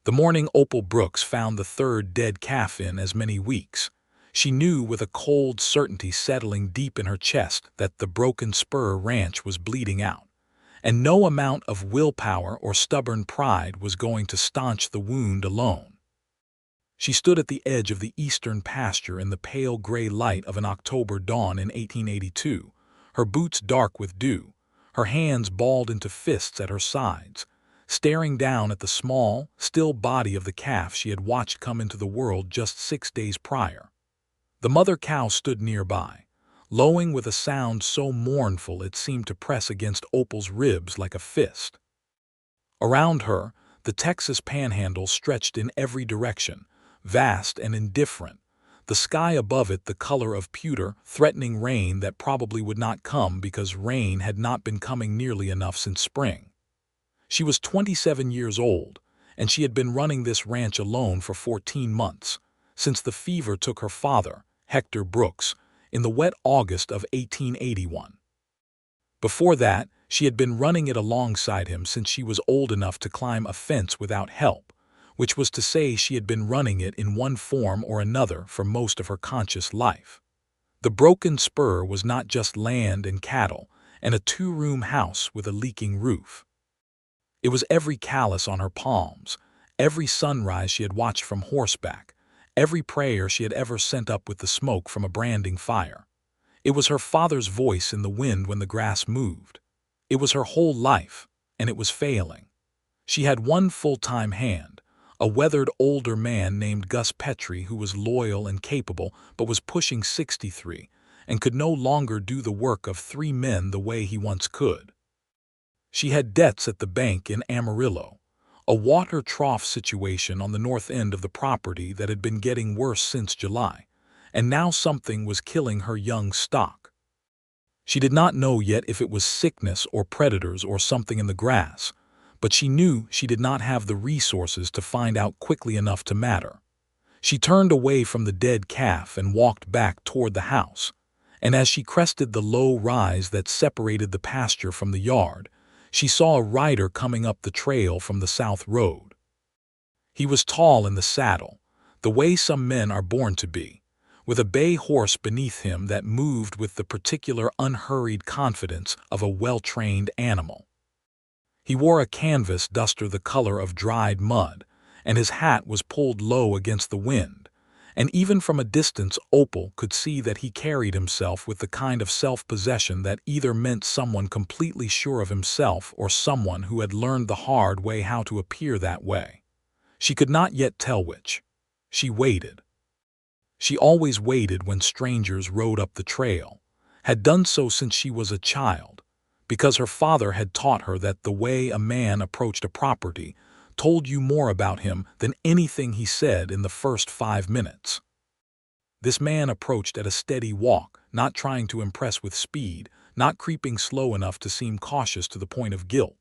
The morning Opal Brooks found the third dead calf in as many weeks, she knew with a cold certainty settling deep in her chest that the Broken Spur Ranch was bleeding out, and no amount of willpower or stubborn pride was going to staunch the wound alone. She stood at the edge of the eastern pasture in the pale gray light of an October dawn in 1882, her boots dark with dew, her hands balled into fists at her sides, staring down at the small, still body of the calf she had watched come into the world just 6 days prior. The mother cow stood nearby, lowing with a sound so mournful it seemed to press against Opal's ribs like a fist. Around her, the Texas panhandle stretched in every direction, vast and indifferent, the sky above it the color of pewter, threatening rain that probably would not come because rain had not been coming nearly enough since spring. She was 27 years old, and she had been running this ranch alone for 14 months, since the fever took her father, Hector Brooks, in the wet August of 1881. Before that, she had been running it alongside him since she was old enough to climb a fence without help, which was to say she had been running it in one form or another for most of her conscious life. The Broken Spur was not just land and cattle and a 2-room house with a leaking roof. It was every callus on her palms, every sunrise she had watched from horseback, every prayer she had ever sent up with the smoke from a branding fire. It was her father's voice in the wind when the grass moved. It was her whole life, and it was failing. She had one full-time hand, a weathered older man named Gus Petrie who was loyal and capable but was pushing 63 and could no longer do the work of 3 men the way he once could. She had debts at the bank in Amarillo, a water trough situation on the north end of the property that had been getting worse since July, and now something was killing her young stock. She did not know yet if it was sickness or predators or something in the grass, but she knew she did not have the resources to find out quickly enough to matter. She turned away from the dead calf and walked back toward the house, and as she crested the low rise that separated the pasture from the yard, she saw a rider coming up the trail from the south road. He was tall in the saddle, the way some men are born to be, with a bay horse beneath him that moved with the particular unhurried confidence of a well-trained animal. He wore a canvas duster the color of dried mud, and his hat was pulled low against the wind, and even from a distance Opal could see that he carried himself with the kind of self-possession that either meant someone completely sure of himself or someone who had learned the hard way how to appear that way. She could not yet tell which. She waited. She always waited when strangers rode up the trail, had done so since she was a child, because her father had taught her that the way a man approached a property told you more about him than anything he said in the first 5 minutes. This man approached at a steady walk, not trying to impress with speed, not creeping slow enough to seem cautious to the point of guilt.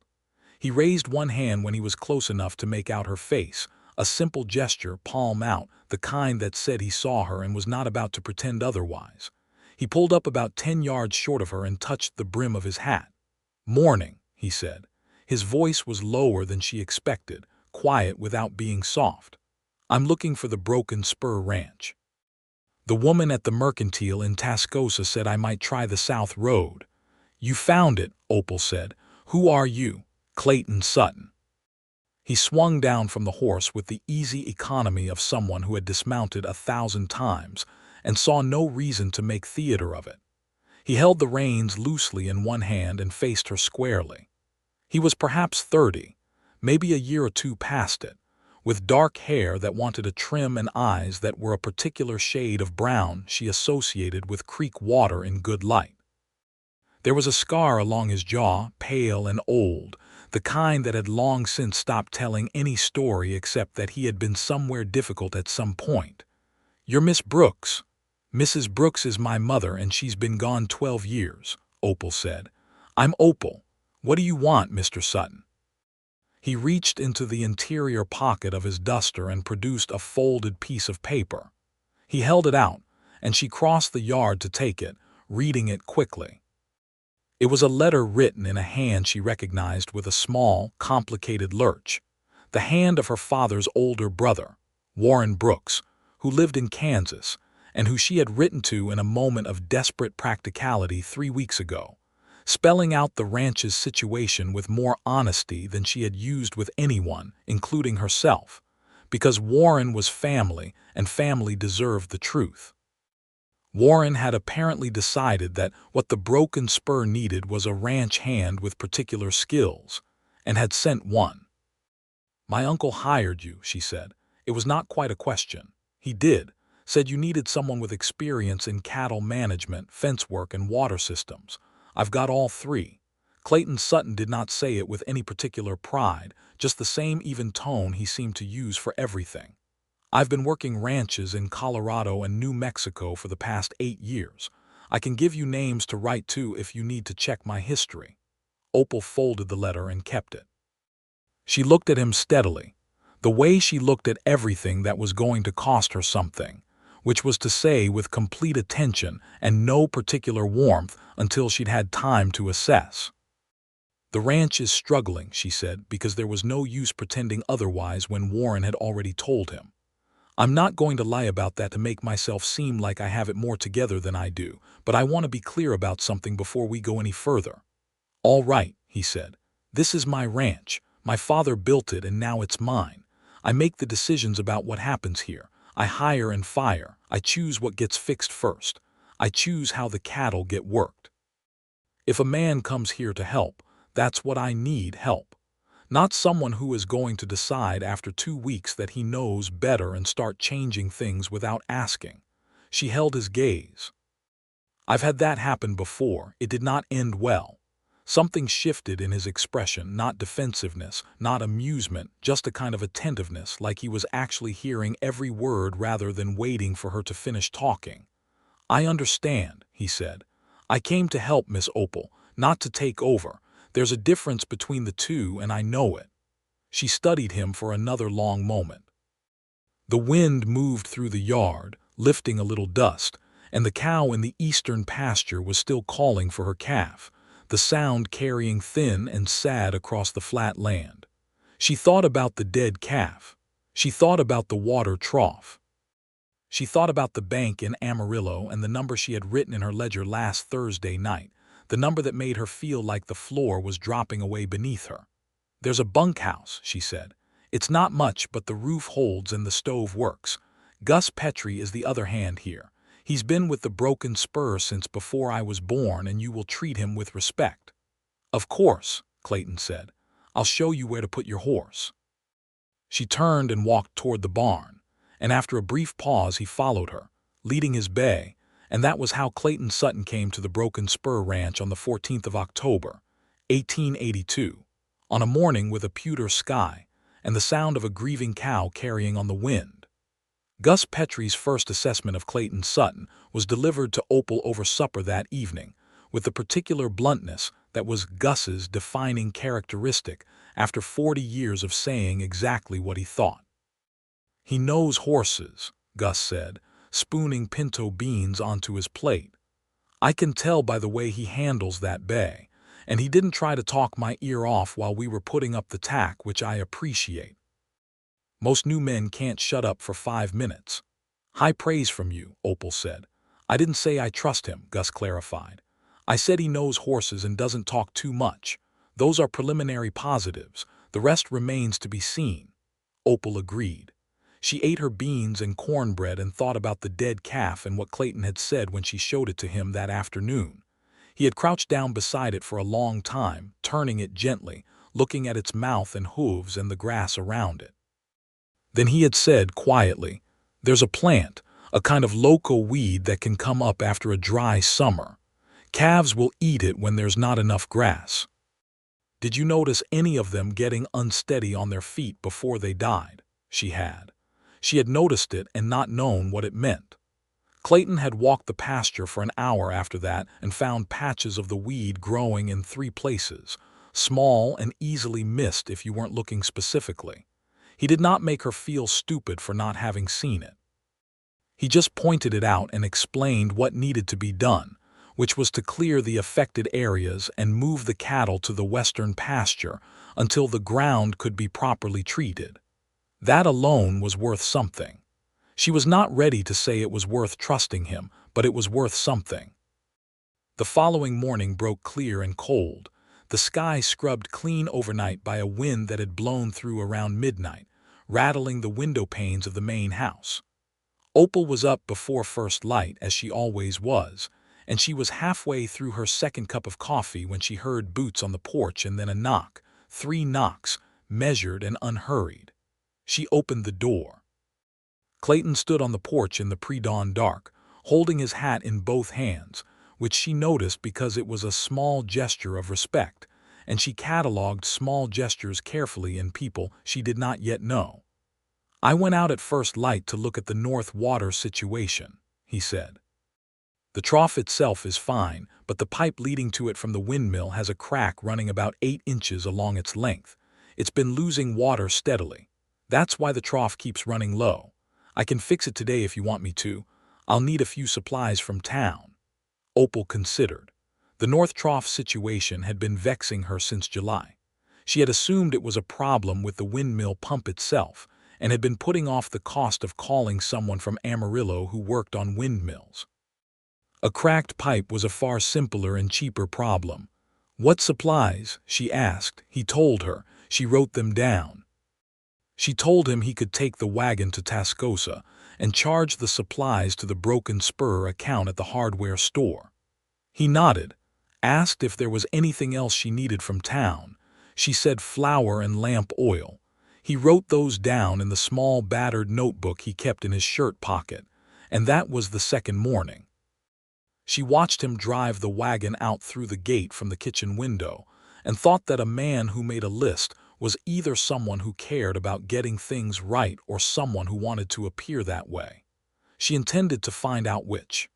He raised one hand when he was close enough to make out her face, a simple gesture, palm out, the kind that said he saw her and was not about to pretend otherwise. He pulled up about 10 yards short of her and touched the brim of his hat. "Morning," he said. His voice was lower than she expected, quiet without being soft. "I'm looking for the Broken Spur Ranch. The woman at the mercantile in Tascosa said I might try the South Road." "You found it," Opal said. "Who are you?" "Clayton Sutton." He swung down from the horse with the easy economy of someone who had dismounted 1,000 times and saw no reason to make theater of it. He held the reins loosely in one hand and faced her squarely. He was perhaps 30, maybe a year or 2 past it, with dark hair that wanted a trim and eyes that were a particular shade of brown she associated with creek water in good light. There was a scar along his jaw, pale and old, the kind that had long since stopped telling any story except that he had been somewhere difficult at some point. "You're Miss Brooks." "Mrs. Brooks is my mother and she's been gone 12 years, Opal said. "I'm Opal. What do you want, Mr. Sutton?" He reached into the interior pocket of his duster and produced a folded piece of paper. He held it out, and she crossed the yard to take it, reading it quickly. It was a letter written in a hand she recognized with a small, complicated lurch. the hand of her father's older brother, Warren Brooks, who lived in Kansas and who she had written to in a moment of desperate practicality 3 weeks ago, spelling out the ranch's situation with more honesty than she had used with anyone, including herself, because Warren was family and family deserved the truth. Warren had apparently decided that what the broken spur needed was a ranch hand with particular skills, and had sent one. "My uncle hired you," she said. "It was not quite a question. He did. Said you needed someone with experience in cattle management, fence work, and water systems. I've got all three." Clayton Sutton did not say it with any particular pride, just the same even tone he seemed to use for everything. "I've been working ranches in Colorado and New Mexico for the past 8 years. I can give you names to write to if you need to check my history." Opal folded the letter and kept it. She looked at him steadily, the way she looked at everything that was going to cost her something, which was to say with complete attention and no particular warmth until she'd had time to assess. "The ranch is struggling," she said, because there was no use pretending otherwise when Warren had already told him. "I'm not going to lie about that to make myself seem like I have it more together than I do, but I want to be clear about something before we go any further." "All right," he said. "This is my ranch. My father built it and now it's mine. I make the decisions about what happens here. I hire and fire. I choose what gets fixed first. I choose how the cattle get worked. If a man comes here to help, that's what I need, help. Not someone who is going to decide after 2 weeks that he knows better and start changing things without asking." She held his gaze. "I've had that happen before. It did not end well." Something shifted in his expression, not defensiveness, not amusement, just a kind of attentiveness, like he was actually hearing every word rather than waiting for her to finish talking. "I understand," he said. "I came to help, Miss Opal, not to take over. There's a difference between the two, and I know it." She studied him for another long moment. The wind moved through the yard, lifting a little dust, and the cow in the eastern pasture was still calling for her calf, the sound carrying thin and sad across the flat land. She thought about the dead calf. She thought about the water trough. She thought about the bank in Amarillo and the number she had written in her ledger last Thursday night, the number that made her feel like the floor was dropping away beneath her. "There's a bunkhouse," she said. "It's not much, but the roof holds and the stove works. Gus Petrie is the other hand here. He's been with the broken spur since before I was born, and you will treat him with respect." "Of course," Clayton said. "I'll show you where to put your horse." She turned and walked toward the barn, and after a brief pause he followed her, leading his bay, and that was how Clayton Sutton came to the Broken Spur Ranch on the 14th of October, 1882, on a morning with a pewter sky and the sound of a grieving cow carrying on the wind. Gus Petrie's first assessment of Clayton Sutton was delivered to Opal over supper that evening, with the particular bluntness that was Gus's defining characteristic after 40 years of saying exactly what he thought. "He knows horses," Gus said, spooning pinto beans onto his plate. "I can tell by the way he handles that bay, and he didn't try to talk my ear off while we were putting up the tack, which I appreciate. Most new men can't shut up for 5 minutes." "High praise from you," Opal said. "I didn't say I trust him," Gus clarified. "I said he knows horses and doesn't talk too much. Those are preliminary positives. The rest remains to be seen." Opal agreed. She ate her beans and cornbread and thought about the dead calf and what Clayton had said when she showed it to him that afternoon. He had crouched down beside it for a long time, turning it gently, looking at its mouth and hooves and the grass around it. Then he had said quietly, "There's a plant, a kind of loco weed that can come up after a dry summer. Calves will eat it when there's not enough grass. Did you notice any of them getting unsteady on their feet before they died?" She had. She had noticed it and not known what it meant. Clayton had walked the pasture for an hour after that and found patches of the weed growing in 3 places, small and easily missed if you weren't looking specifically. He did not make her feel stupid for not having seen it. He just pointed it out and explained what needed to be done, which was to clear the affected areas and move the cattle to the western pasture until the ground could be properly treated. That alone was worth something. She was not ready to say it was worth trusting him, but it was worth something. The following morning broke clear and cold, the sky scrubbed clean overnight by a wind that had blown through around midnight, rattling the window panes of the main house. Opal was up before first light, as she always was, and she was halfway through her second cup of coffee when she heard boots on the porch and then a knock, 3 knocks, measured and unhurried. She opened the door. Clayton stood on the porch in the pre-dawn dark, holding his hat in both hands, which she noticed because it was a small gesture of respect, and she catalogued small gestures carefully in people she did not yet know. "I went out at first light to look at the north water situation," he said. "The trough itself is fine, but the pipe leading to it from the windmill has a crack running about 8 inches along its length. It's been losing water steadily. That's why the trough keeps running low. I can fix it today if you want me to. I'll need a few supplies from town." Opal considered. The North Trough situation had been vexing her since July. She had assumed it was a problem with the windmill pump itself, and had been putting off the cost of calling someone from Amarillo who worked on windmills. A cracked pipe was a far simpler and cheaper problem. "What supplies?" she asked. He told her. She wrote them down. She told him he could take the wagon to Tascosa and charge the supplies to the Broken Spur account at the hardware store. He nodded, asked if there was anything else she needed from town. She said flour and lamp oil. He wrote those down in the small battered notebook he kept in his shirt pocket, and that was the second morning. She watched him drive the wagon out through the gate from the kitchen window, and thought that a man who made a list was either someone who cared about getting things right or someone who wanted to appear that way. She intended to find out which.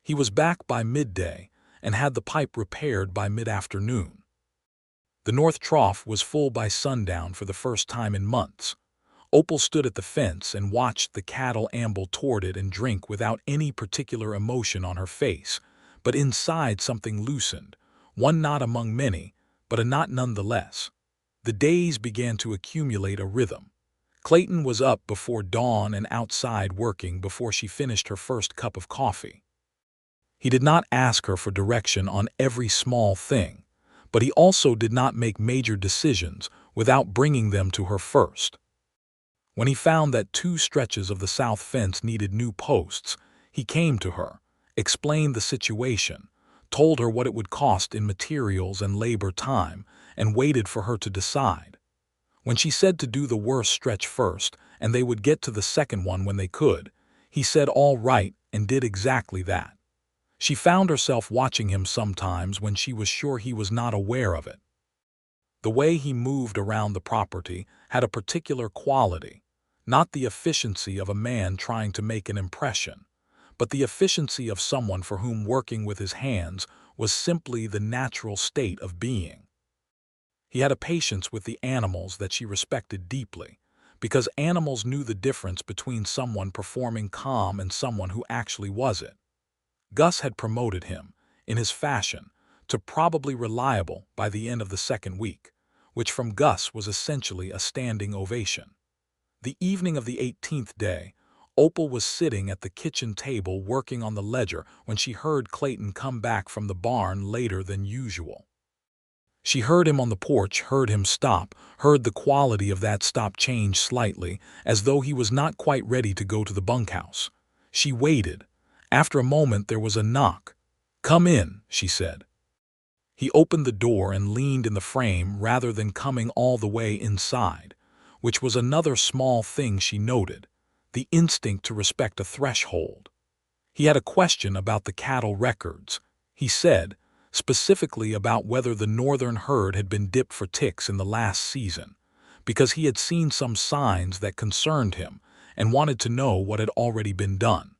He was back by midday and had the pipe repaired by mid-afternoon. The North Trough was full by sundown for the first time in months. Opal stood at the fence and watched the cattle amble toward it and drink without any particular emotion on her face, but inside something loosened, one knot among many, but a knot nonetheless. The days began to accumulate a rhythm. Clayton was up before dawn and outside working before she finished her first cup of coffee. He did not ask her for direction on every small thing, but he also did not make major decisions without bringing them to her first. When he found that 2 stretches of the south fence needed new posts, he came to her, explained the situation, told her what it would cost in materials and labor time, and waited for her to decide. When she said to do the worst stretch first, and they would get to the second one when they could, he said all right and did exactly that. She found herself watching him sometimes when she was sure he was not aware of it. The way he moved around the property had a particular quality, not the efficiency of a man trying to make an impression, but the efficiency of someone for whom working with his hands was simply the natural state of being. He had a patience with the animals that she respected deeply, because animals knew the difference between someone performing calm and someone who actually was it. Gus had promoted him, in his fashion, to probably reliable by the end of the second week, which from Gus was essentially a standing ovation. The evening of the 18th day, Opal was sitting at the kitchen table working on the ledger when she heard Clayton come back from the barn later than usual. She heard him on the porch, heard him stop, heard the quality of that stop change slightly, as though he was not quite ready to go to the bunkhouse. She waited. After a moment there was a knock. "Come in," she said. He opened the door and leaned in the frame rather than coming all the way inside, which was another small thing she noted, the instinct to respect a threshold. He had a question about the cattle records. He said, specifically about whether the northern herd had been dipped for ticks in the last season, because he had seen some signs that concerned him and wanted to know what had already been done.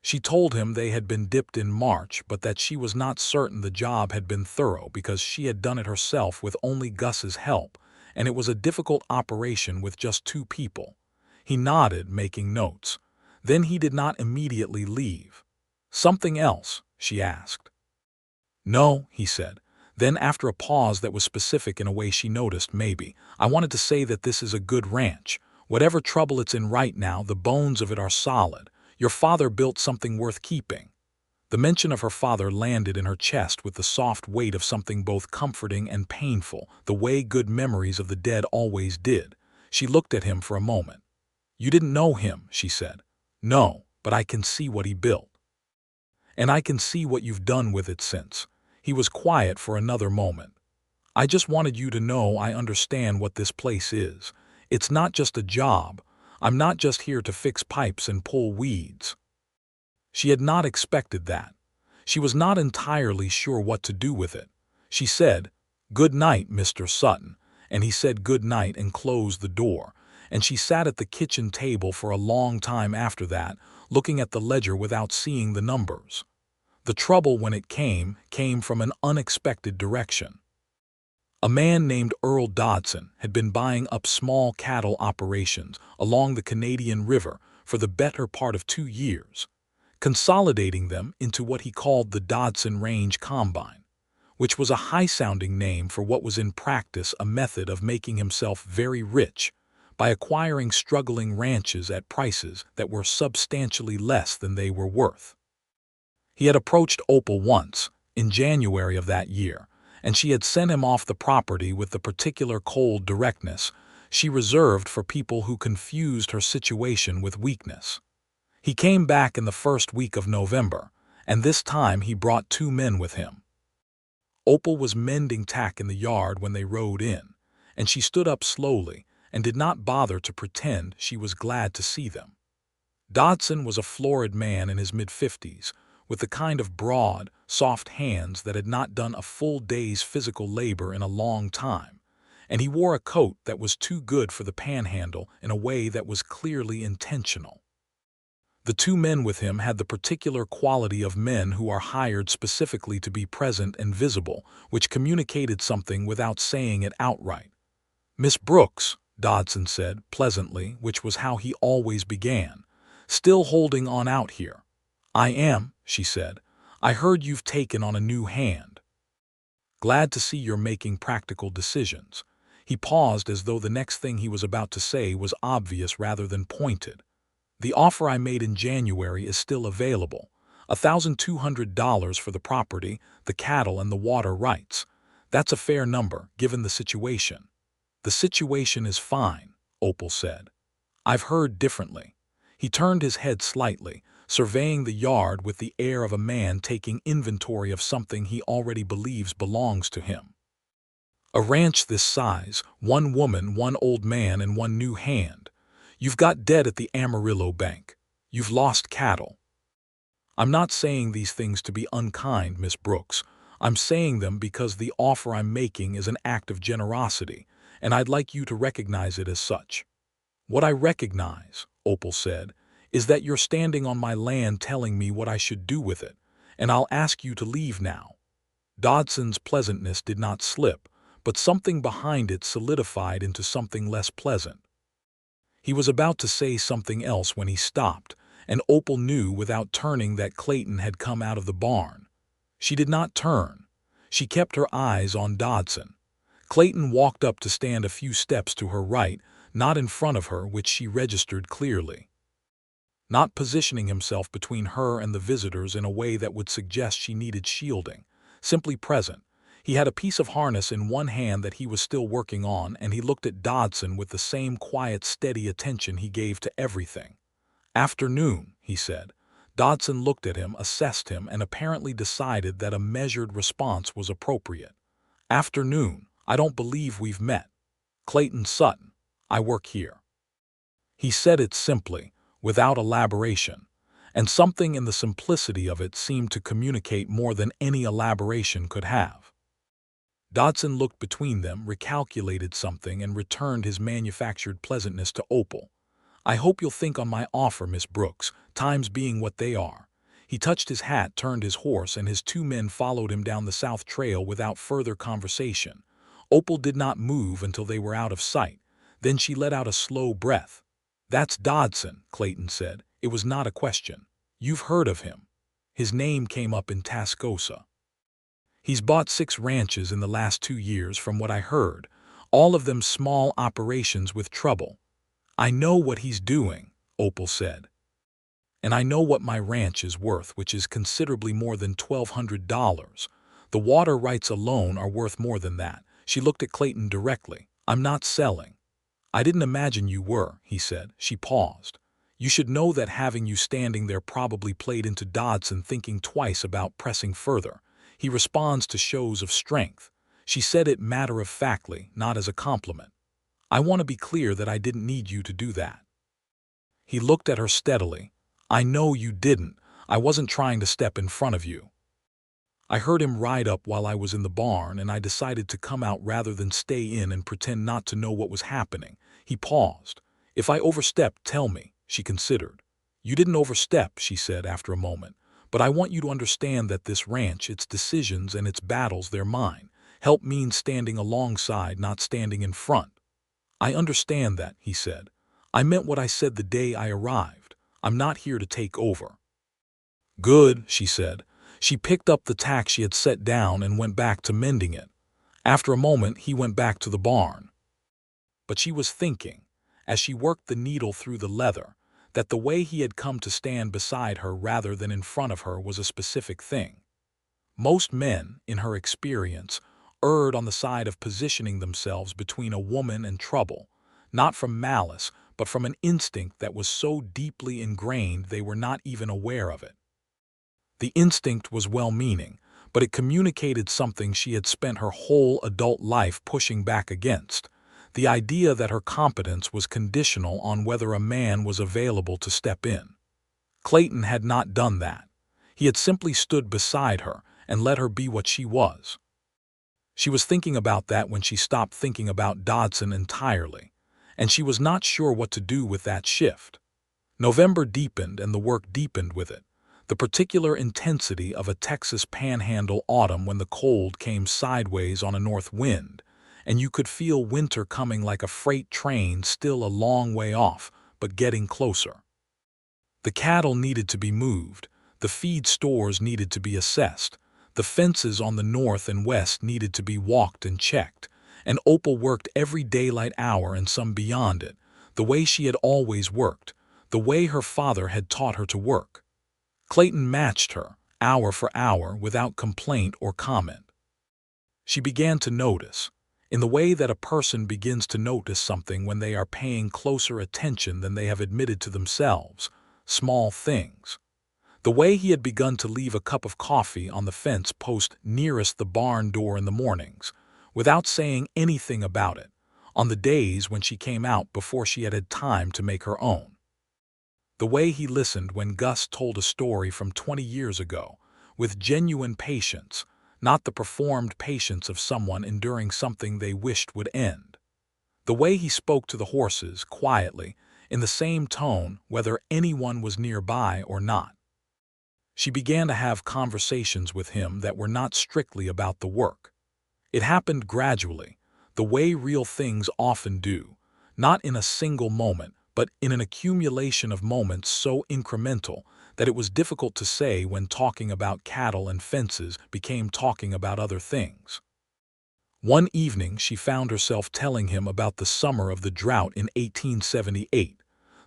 She told him they had been dipped in March, but that she was not certain the job had been thorough because she had done it herself with only Gus's help, and it was a difficult operation with just 2 people. He nodded, making notes. Then he did not immediately leave. "Something else?" she asked. "No," he said. Then, after a pause that was specific in a way she noticed, "Maybe. I wanted to say that this is a good ranch. Whatever trouble it's in right now, the bones of it are solid. Your father built something worth keeping." The mention of her father landed in her chest with the soft weight of something both comforting and painful, the way good memories of the dead always did. She looked at him for a moment. "You didn't know him," she said. "No, but I can see what he built. And I can see what you've done with it since." He was quiet for another moment. "I just wanted you to know I understand what this place is. It's not just a job. I'm not just here to fix pipes and pull weeds." She had not expected that. She was not entirely sure what to do with it. She said, "Good night, Mr. Sutton," and he said good night and closed the door, and she sat at the kitchen table for a long time after that, looking at the ledger without seeing the numbers. The trouble, when it came from an unexpected direction. A man named Earl Dodson had been buying up small cattle operations along the Canadian River for the better part of 2 years, consolidating them into what he called the Dodson Range Combine, which was a high-sounding name for what was in practice a method of making himself very rich by acquiring struggling ranches at prices that were substantially less than they were worth. He had approached Opal once, in January of that year, and she had sent him off the property with the particular cold directness she reserved for people who confused her situation with weakness. He came back in the first week of November, and this time he brought 2 men with him. Opal was mending tack in the yard when they rode in, and she stood up slowly and did not bother to pretend she was glad to see them. Dodson was a florid man in his mid-50s, with the kind of broad, soft hands that had not done a full day's physical labor in a long time, and he wore a coat that was too good for the panhandle in a way that was clearly intentional. The 2 men with him had the particular quality of men who are hired specifically to be present and visible, which communicated something without saying it outright. "Miss Brooks," Dodson said, pleasantly, which was how he always began, "still holding on out here?" "I am," she said. "I heard you've taken on a new hand." "Glad to see you're making practical decisions." He paused as though the next thing he was about to say was obvious rather than pointed. "The offer I made in January is still available. $1,200 for the property, the cattle, and the water rights. That's a fair number, given the situation." "The situation is fine," Opal said. "I've heard differently." He turned his head slightly, surveying the yard with the air of a man taking inventory of something he already believes belongs to him. "A ranch this size, 1 woman, 1 old man, and 1 new hand. You've got debt at the Amarillo Bank. You've lost cattle. I'm not saying these things to be unkind, Miss Brooks. I'm saying them because the offer I'm making is an act of generosity, and I'd like you to recognize it as such." "What I recognize," Opal said, "is that you're standing on my land telling me what I should do with it, and I'll ask you to leave now." Dodson's pleasantness did not slip, but something behind it solidified into something less pleasant. He was about to say something else when he stopped, and Opal knew without turning that Clayton had come out of the barn. She did not turn. She kept her eyes on Dodson. Clayton walked up to stand a few steps to her right, not in front of her, which she registered clearly. Not positioning himself between her and the visitors in a way that would suggest she needed shielding, simply present. He had a piece of harness in one hand that he was still working on, and he looked at Dodson with the same quiet, steady attention he gave to everything. "Afternoon," he said. Dodson looked at him, assessed him, and apparently decided that a measured response was appropriate. "Afternoon. I don't believe we've met. Clayton Sutton. I work here." He said it simply, without elaboration, and something in the simplicity of it seemed to communicate more than any elaboration could have. Dodson looked between them, recalculated something, and returned his manufactured pleasantness to Opal. "I hope you'll think on my offer, Miss Brooks, times being what they are." He touched his hat, turned his horse, and his 2 men followed him down the south trail without further conversation. Opal did not move until they were out of sight. Then she let out a slow breath. "That's Dodson," Clayton said. It was not a question. "You've heard of him. His name came up in Tascosa." He's bought 6 ranches in the last 2 years from what I heard, all of them small operations with trouble. I know what he's doing, Opal said. And I know what my ranch is worth, which is considerably more than $1,200. The water rights alone are worth more than that. She looked at Clayton directly. I'm not selling. I didn't imagine you were, he said. She paused. You should know that having you standing there probably played into Dodson thinking twice about pressing further. He responds to shows of strength. She said it matter-of-factly, not as a compliment. I want to be clear that I didn't need you to do that. He looked at her steadily. I know you didn't. I wasn't trying to step in front of you. I heard him ride up while I was in the barn, and I decided to come out rather than stay in and pretend not to know what was happening. He paused. If I overstepped, tell me, she considered. You didn't overstep, she said after a moment. But I want you to understand that this ranch, its decisions and its battles, they're mine. Help means standing alongside, not standing in front. I understand that, he said. I meant what I said the day I arrived. I'm not here to take over. Good, she said. She picked up the tack she had set down and went back to mending it. After a moment, he went back to the barn. But she was thinking, as she worked the needle through the leather, that the way he had come to stand beside her rather than in front of her was a specific thing. Most men, in her experience, erred on the side of positioning themselves between a woman and trouble, not from malice, but from an instinct that was so deeply ingrained they were not even aware of it. The instinct was well-meaning, but it communicated something she had spent her whole adult life pushing back against, the idea that her competence was conditional on whether a man was available to step in. Clayton had not done that. He had simply stood beside her and let her be what she was. She was thinking about that when she stopped thinking about Dodson entirely, and she was not sure what to do with that shift. November deepened and the work deepened with it. The particular intensity of a Texas panhandle autumn when the cold came sideways on a north wind, and you could feel winter coming like a freight train still a long way off, but getting closer. The cattle needed to be moved, the feed stores needed to be assessed, the fences on the north and west needed to be walked and checked, and Opal worked every daylight hour and some beyond it, the way she had always worked, the way her father had taught her to work. Clayton matched her, hour for hour, without complaint or comment. She began to notice, in the way that a person begins to notice something when they are paying closer attention than they have admitted to themselves, small things. The way he had begun to leave a cup of coffee on the fence post nearest the barn door in the mornings, without saying anything about it, on the days when she came out before she had had time to make her own. The way he listened when Gus told a story from 20 years ago, with genuine patience, not the performed patience of someone enduring something they wished would end. The way he spoke to the horses, quietly, in the same tone, whether anyone was nearby or not. She began to have conversations with him that were not strictly about the work. It happened gradually, the way real things often do, not in a single moment, but in an accumulation of moments so incremental that it was difficult to say when talking about cattle and fences became talking about other things. One evening she found herself telling him about the summer of the drought in 1878,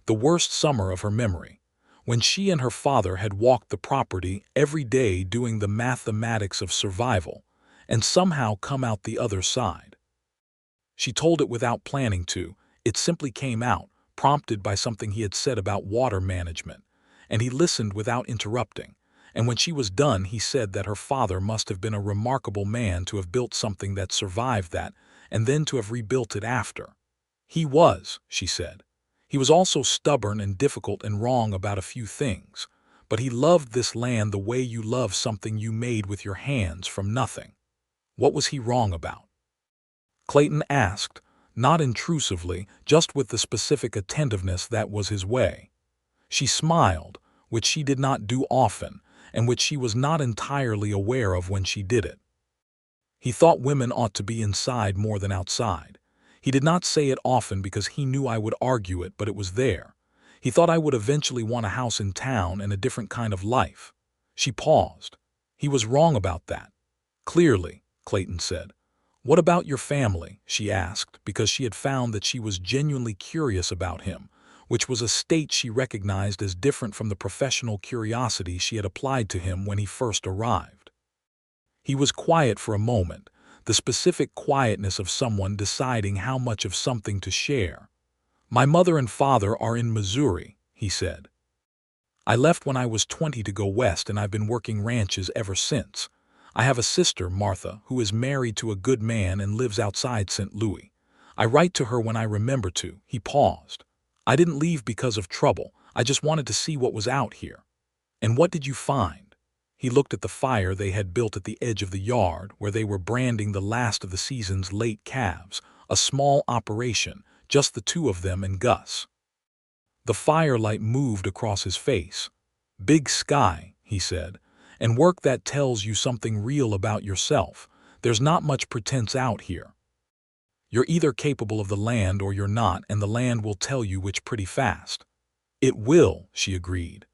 the worst summer of her memory, when she and her father had walked the property every day doing the mathematics of survival, and somehow come out the other side. She told it without planning to, it simply came out, prompted by something he had said about water management, and he listened without interrupting, and when she was done he said that her father must have been a remarkable man to have built something that survived that, and then to have rebuilt it after. He was, she said. He was also stubborn and difficult and wrong about a few things, but he loved this land the way you love something you made with your hands from nothing. What was he wrong about? Clayton asked, not intrusively, just with the specific attentiveness that was his way. She smiled, which she did not do often, and which she was not entirely aware of when she did it. He thought women ought to be inside more than outside. He did not say it often because he knew I would argue it, but it was there. He thought I would eventually want a house in town and a different kind of life. She paused. He was wrong about that. Clearly, Clayton said. What about your family? She asked, because she had found that she was genuinely curious about him, which was a state she recognized as different from the professional curiosity she had applied to him when he first arrived. He was quiet for a moment, the specific quietness of someone deciding how much of something to share. My mother and father are in Missouri, he said. I left when I was 20 to go west, and I've been working ranches ever since. I have a sister, Martha, who is married to a good man and lives outside St. Louis. I write to her when I remember to. He paused. I didn't leave because of trouble. I just wanted to see what was out here. And what did you find? He looked at the fire they had built at the edge of the yard, where they were branding the last of the season's late calves, a small operation, just the two of them and Gus. The firelight moved across his face. Big sky, he said, and work that tells you something real about yourself. There's not much pretense out here. You're either capable of the land or you're not, and the land will tell you which pretty fast. It will, she agreed.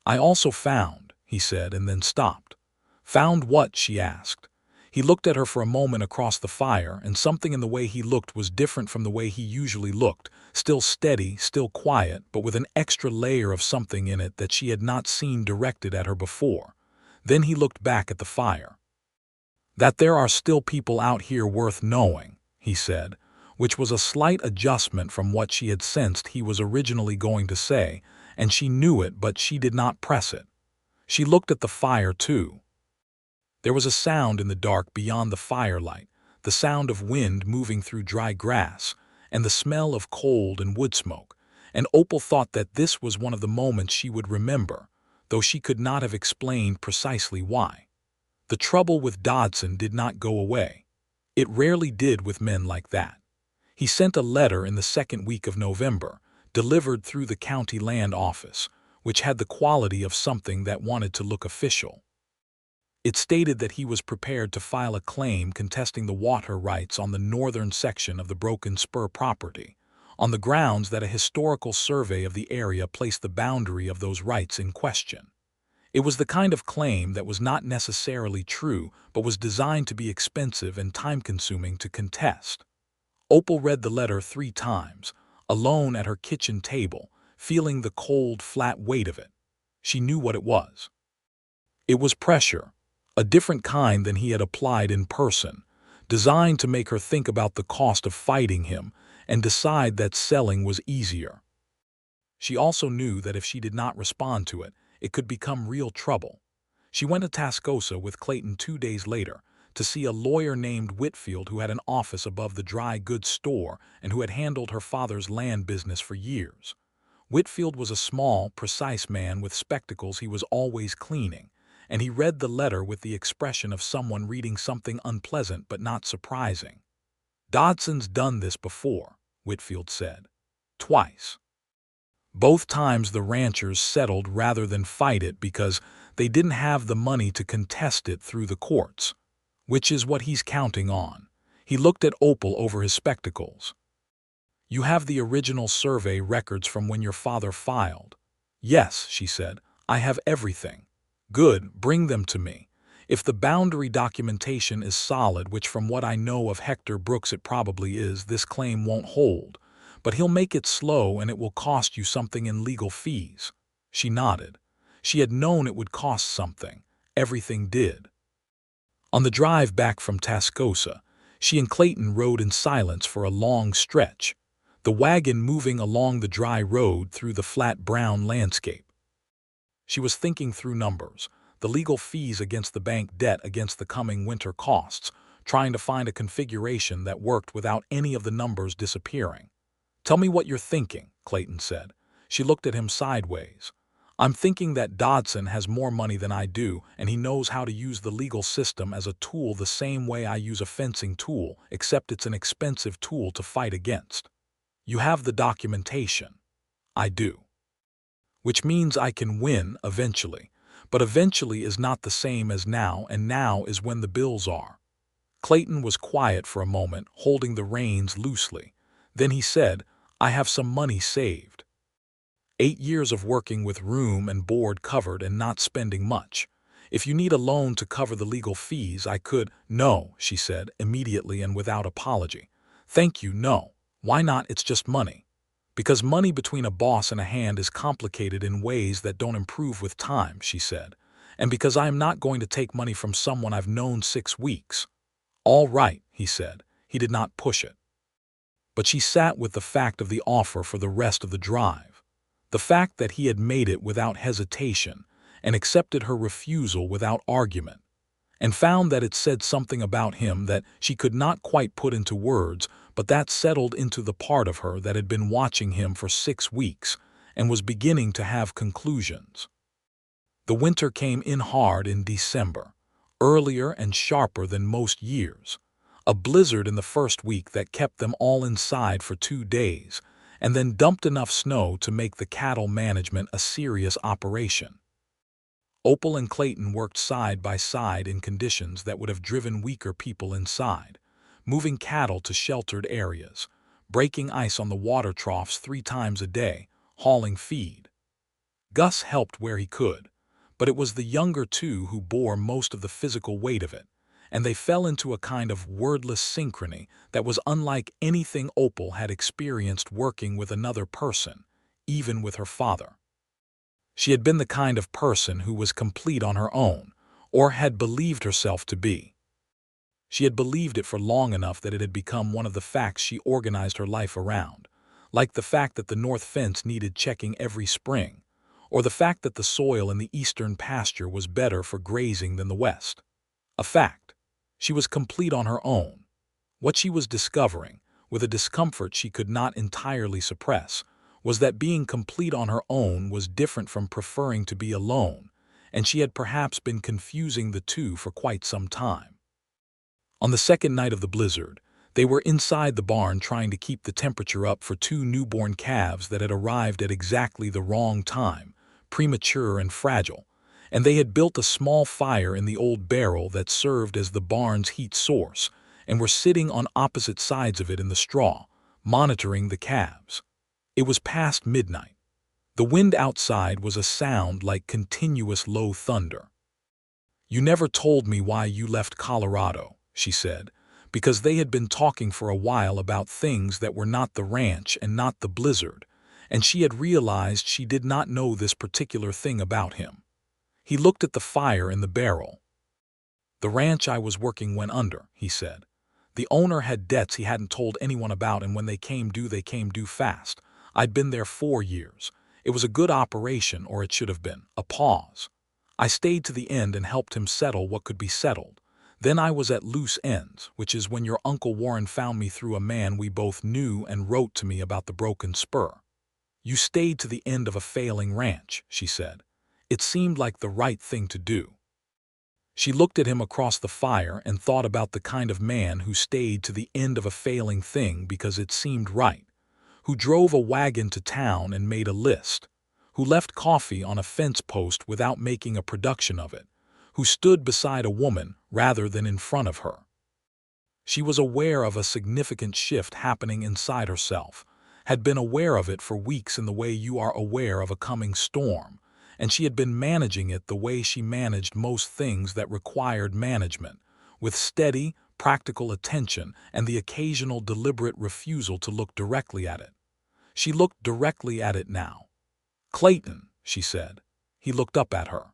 I also found, he said, and then stopped. Found what? She asked. He looked at her for a moment across the fire, and something in the way he looked was different from the way he usually looked, still steady, still quiet, but with an extra layer of something in it that she had not seen directed at her before. Then he looked back at the fire. That there are still people out here worth knowing, he said, which was a slight adjustment from what she had sensed he was originally going to say, and she knew it, but she did not press it. She looked at the fire, too. There was a sound in the dark beyond the firelight, the sound of wind moving through dry grass, and the smell of coal and wood smoke, and Opal thought that this was one of the moments she would remember, though she could not have explained precisely why. The trouble with Dodson did not go away. It rarely did with men like that. He sent a letter in the second week of November, delivered through the county land office, which had the quality of something that wanted to look official. It stated that he was prepared to file a claim contesting the water rights on the northern section of the Broken Spur property, on the grounds that a historical survey of the area placed the boundary of those rights in question. It was the kind of claim that was not necessarily true, but was designed to be expensive and time-consuming to contest. Opal read the letter 3 times, alone at her kitchen table, feeling the cold, flat weight of it. She knew what it was. It was pressure, a different kind than he had applied in person, designed to make her think about the cost of fighting him and decide that selling was easier. She also knew that if she did not respond to it, it could become real trouble. She went to Tascosa with Clayton 2 days later to see a lawyer named Whitfield who had an office above the dry goods store and who had handled her father's land business for years. Whitfield was a small, precise man with spectacles he was always cleaning, and he read the letter with the expression of someone reading something unpleasant but not surprising. "Dodson's done this before," Whitfield said. "Twice. Both times the ranchers settled rather than fight it because they didn't have the money to contest it through the courts, which is what he's counting on." He looked at Opal over his spectacles. "You have the original survey records from when your father filed?" "Yes," she said. "I have everything." "Good, bring them to me. If the boundary documentation is solid, which from what I know of Hector Brooks it probably is, this claim won't hold. But he'll make it slow and it will cost you something in legal fees." She nodded. She had known it would cost something. Everything did. On the drive back from Tascosa, she and Clayton rode in silence for a long stretch, the wagon moving along the dry road through the flat brown landscape. She was thinking through numbers, the legal fees against the bank debt against the coming winter costs, trying to find a configuration that worked without any of the numbers disappearing. "Tell me what you're thinking," Clayton said. She looked at him sideways. "I'm thinking that Dodson has more money than I do, and he knows how to use the legal system as a tool the same way I use a fencing tool, except it's an expensive tool to fight against. You have the documentation." "I do. Which means I can win eventually. But eventually is not the same as now, and now is when the bills are." Clayton was quiet for a moment, holding the reins loosely. Then he said, "I have some money saved. 8 years of working with room and board covered and not spending much. If you need a loan to cover the legal fees, I could—" "No," she said, immediately and without apology. "Thank you, no. Why not? It's just money." "Because money between a boss and a hand is complicated in ways that don't improve with time," she said. "And because I am not going to take money from someone I've known 6 weeks." "All right," he said. He did not push it. But she sat with the fact of the offer for the rest of the drive. The fact that he had made it without hesitation and accepted her refusal without argument, and found that it said something about him that she could not quite put into words, but that settled into the part of her that had been watching him for 6 weeks and was beginning to have conclusions. The winter came in hard in December, earlier and sharper than most years. A blizzard in the first week that kept them all inside for 2 days, and then dumped enough snow to make the cattle management a serious operation. Opal and Clayton worked side by side in conditions that would have driven weaker people inside, moving cattle to sheltered areas, breaking ice on the water troughs 3 times a day, hauling feed. Gus helped where he could, but it was the younger two who bore most of the physical weight of it, and they fell into a kind of wordless synchrony that was unlike anything Opal had experienced working with another person, even with her father. She had been the kind of person who was complete on her own, or had believed herself to be. She had believed it for long enough that it had become one of the facts she organized her life around, like the fact that the north fence needed checking every spring, or the fact that the soil in the eastern pasture was better for grazing than the west. A fact. She was complete on her own. What she was discovering, with a discomfort she could not entirely suppress, was that being complete on her own was different from preferring to be alone, and she had perhaps been confusing the two for quite some time. On the second night of the blizzard, they were inside the barn trying to keep the temperature up for 2 newborn calves that had arrived at exactly the wrong time, premature and fragile, and they had built a small fire in the old barrel that served as the barn's heat source, and were sitting on opposite sides of it in the straw, monitoring the calves. It was past midnight. The wind outside was a sound like continuous low thunder. "You never told me why you left Colorado," she said, because they had been talking for a while about things that were not the ranch and not the blizzard, and she had realized she did not know this particular thing about him. He looked at the fire in the barrel. "The ranch I was working went under," he said. "The owner had debts he hadn't told anyone about, and when they came due fast. I'd been there 4 years. It was a good operation, or it should have been." A pause. "I stayed to the end and helped him settle what could be settled. Then I was at loose ends, which is when your Uncle Warren found me through a man we both knew and wrote to me about the broken spur." "You stayed to the end of a failing ranch," she said. "It seemed like the right thing to do." She looked at him across the fire and thought about the kind of man who stayed to the end of a failing thing because it seemed right, who drove a wagon to town and made a list, who left coffee on a fence post without making a production of it, who stood beside a woman rather than in front of her. She was aware of a significant shift happening inside herself, had been aware of it for weeks in the way you are aware of a coming storm, and she had been managing it the way she managed most things that required management, with steady, practical attention and the occasional deliberate refusal to look directly at it. She looked directly at it now. "Clayton," she said. He looked up at her.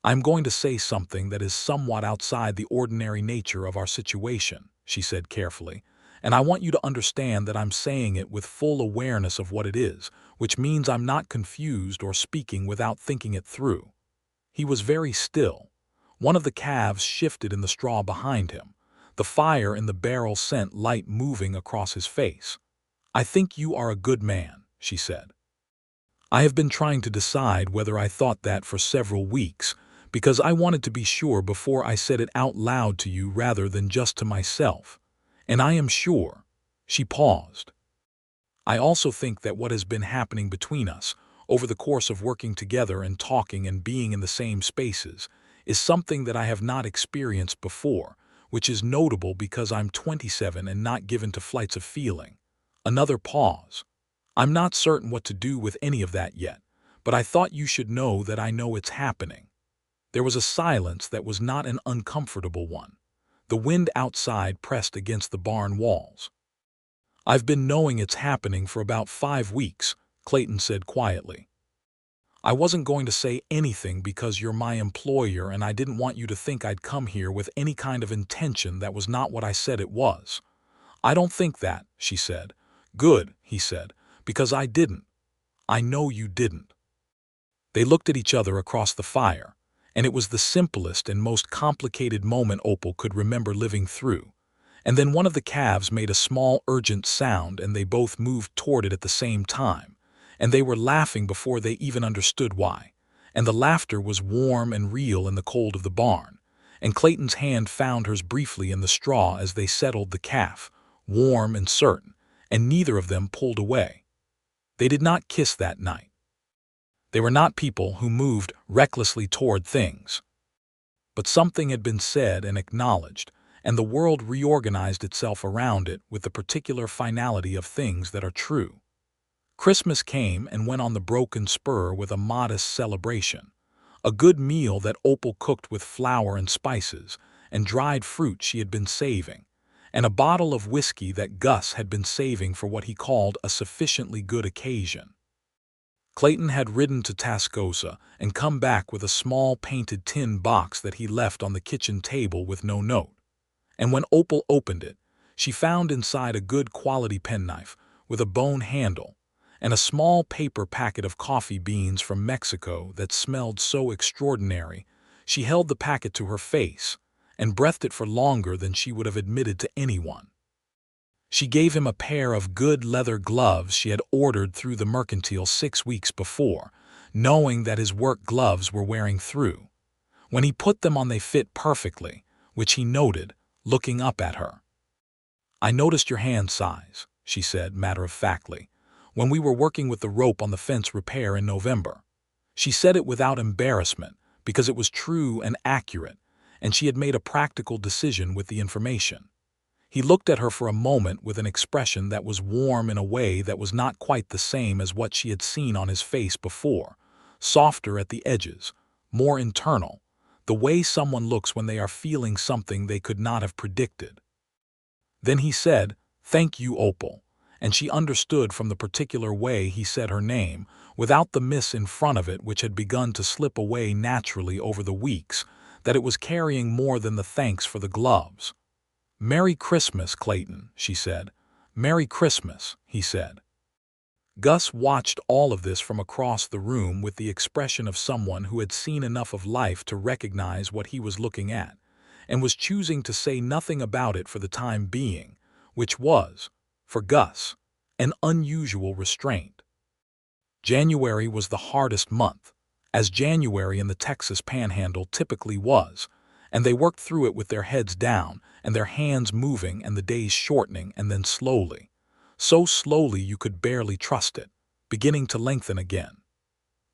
"I'm going to say something that is somewhat outside the ordinary nature of our situation," she said carefully, "and I want you to understand that I'm saying it with full awareness of what it is, which means I'm not confused or speaking without thinking it through." He was very still. One of the calves shifted in the straw behind him. The fire in the barrel sent light moving across his face. "I think you are a good man," she said. "I have been trying to decide whether I thought that for several weeks, because I wanted to be sure before I said it out loud to you rather than just to myself. And I am sure." She paused. "I also think that what has been happening between us, over the course of working together and talking and being in the same spaces, is something that I have not experienced before, which is notable because I'm 27 and not given to flights of feeling." Another pause. "I'm not certain what to do with any of that yet, but I thought you should know that I know it's happening." There was a silence that was not an uncomfortable one. The wind outside pressed against the barn walls. "I've been knowing it's happening for about 5 weeks," Clayton said quietly. "I wasn't going to say anything because you're my employer and I didn't want you to think I'd come here with any kind of intention that was not what I said it was." "I don't think that," she said. "Good," he said, "because I didn't. I know you didn't." They looked at each other across the fire, and it was the simplest and most complicated moment Opal could remember living through. And then one of the calves made a small, urgent sound, and they both moved toward it at the same time. And they were laughing before they even understood why. And the laughter was warm and real in the cold of the barn. And Clayton's hand found hers briefly in the straw as they settled the calf, warm and certain, and neither of them pulled away. They did not kiss that night. They were not people who moved recklessly toward things. But something had been said and acknowledged, and the world reorganized itself around it with the particular finality of things that are true. Christmas came and went on the broken spur with a modest celebration. A good meal that Opal cooked with flour and spices, and dried fruit she had been saving, and a bottle of whiskey that Gus had been saving for what he called a sufficiently good occasion. Clayton had ridden to Tascosa and come back with a small painted tin box that he left on the kitchen table with no note. And when Opal opened it, she found inside a good quality penknife with a bone handle and a small paper packet of coffee beans from Mexico that smelled so extraordinary. She held the packet to her face and breathed it for longer than she would have admitted to anyone. She gave him a pair of good leather gloves she had ordered through the mercantile 6 weeks before, knowing that his work gloves were wearing through. When he put them on they fit perfectly, which he noted, looking up at her. "I noticed your hand size," she said matter-of-factly, "when we were working with the rope on the fence repair in November." She said it without embarrassment because it was true and accurate, and she had made a practical decision with the information. He looked at her for a moment with an expression that was warm in a way that was not quite the same as what she had seen on his face before, softer at the edges, more internal, the way someone looks when they are feeling something they could not have predicted. Then he said, "Thank you, Opal," and she understood from the particular way he said her name, without the miss in front of it which had begun to slip away naturally over the weeks, that it was carrying more than the thanks for the gloves. "Merry Christmas, Clayton," she said. "Merry Christmas," he said. Gus watched all of this from across the room with the expression of someone who had seen enough of life to recognize what he was looking at, and was choosing to say nothing about it for the time being, which was, for Gus, an unusual restraint. January was the hardest month, as January in the Texas Panhandle typically was, and they worked through it with their heads down and their hands moving and the days shortening and then slowly, so slowly you could barely trust it, beginning to lengthen again.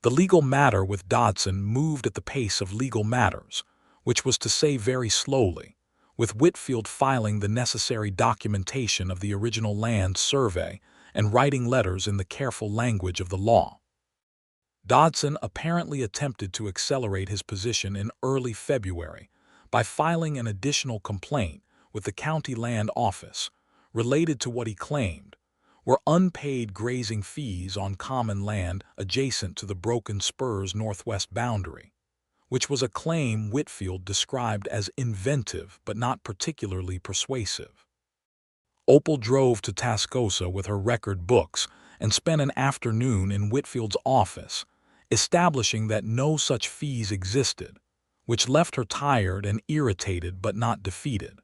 The legal matter with Dodson moved at the pace of legal matters, which was to say very slowly, with Whitfield filing the necessary documentation of the original land survey and writing letters in the careful language of the law. Dodson apparently attempted to accelerate his position in early February by filing an additional complaint with the county land office related to what he claimed were unpaid grazing fees on common land adjacent to the broken spur's northwest boundary, which was a claim Whitfield described as inventive but not particularly persuasive. Opal drove to Tascosa with her record books and spent an afternoon in Whitfield's office, establishing that no such fees existed, which left her tired and irritated but not defeated.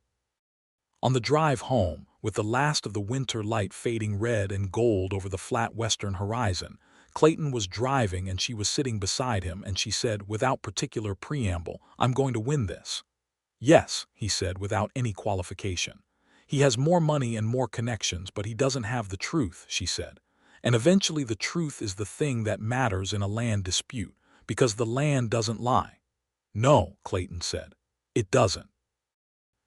On the drive home, with the last of the winter light fading red and gold over the flat western horizon, Clayton was driving and she was sitting beside him, and she said without particular preamble, "I'm going to win this." "Yes," he said without any qualification. "He has more money and more connections, but he doesn't have the truth," she said. "And eventually the truth is the thing that matters in a land dispute, because the land doesn't lie." "No," Clayton said. "It doesn't."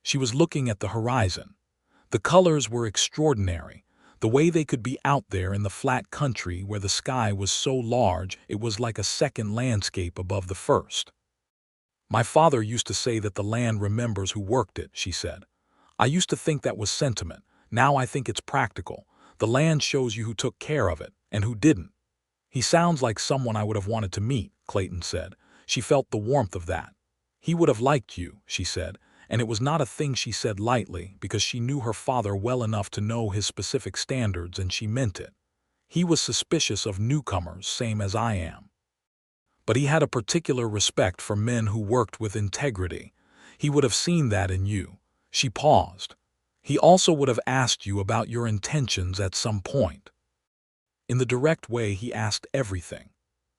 She was looking at the horizon. The colors were extraordinary, the way they could be out there in the flat country where the sky was so large it was like a second landscape above the first. My father used to say that the land remembers who worked it, she said. I used to think that was sentiment. Now I think it's practical. The land shows you who took care of it and who didn't. He sounds like someone I would have wanted to meet, Clayton said. She felt the warmth of that. He would have liked you, she said, and it was not a thing she said lightly because she knew her father well enough to know his specific standards, and she meant it. He was suspicious of newcomers, same as I am. But he had a particular respect for men who worked with integrity. He would have seen that in you. She paused. He also would have asked you about your intentions at some point. In the direct way he asked everything.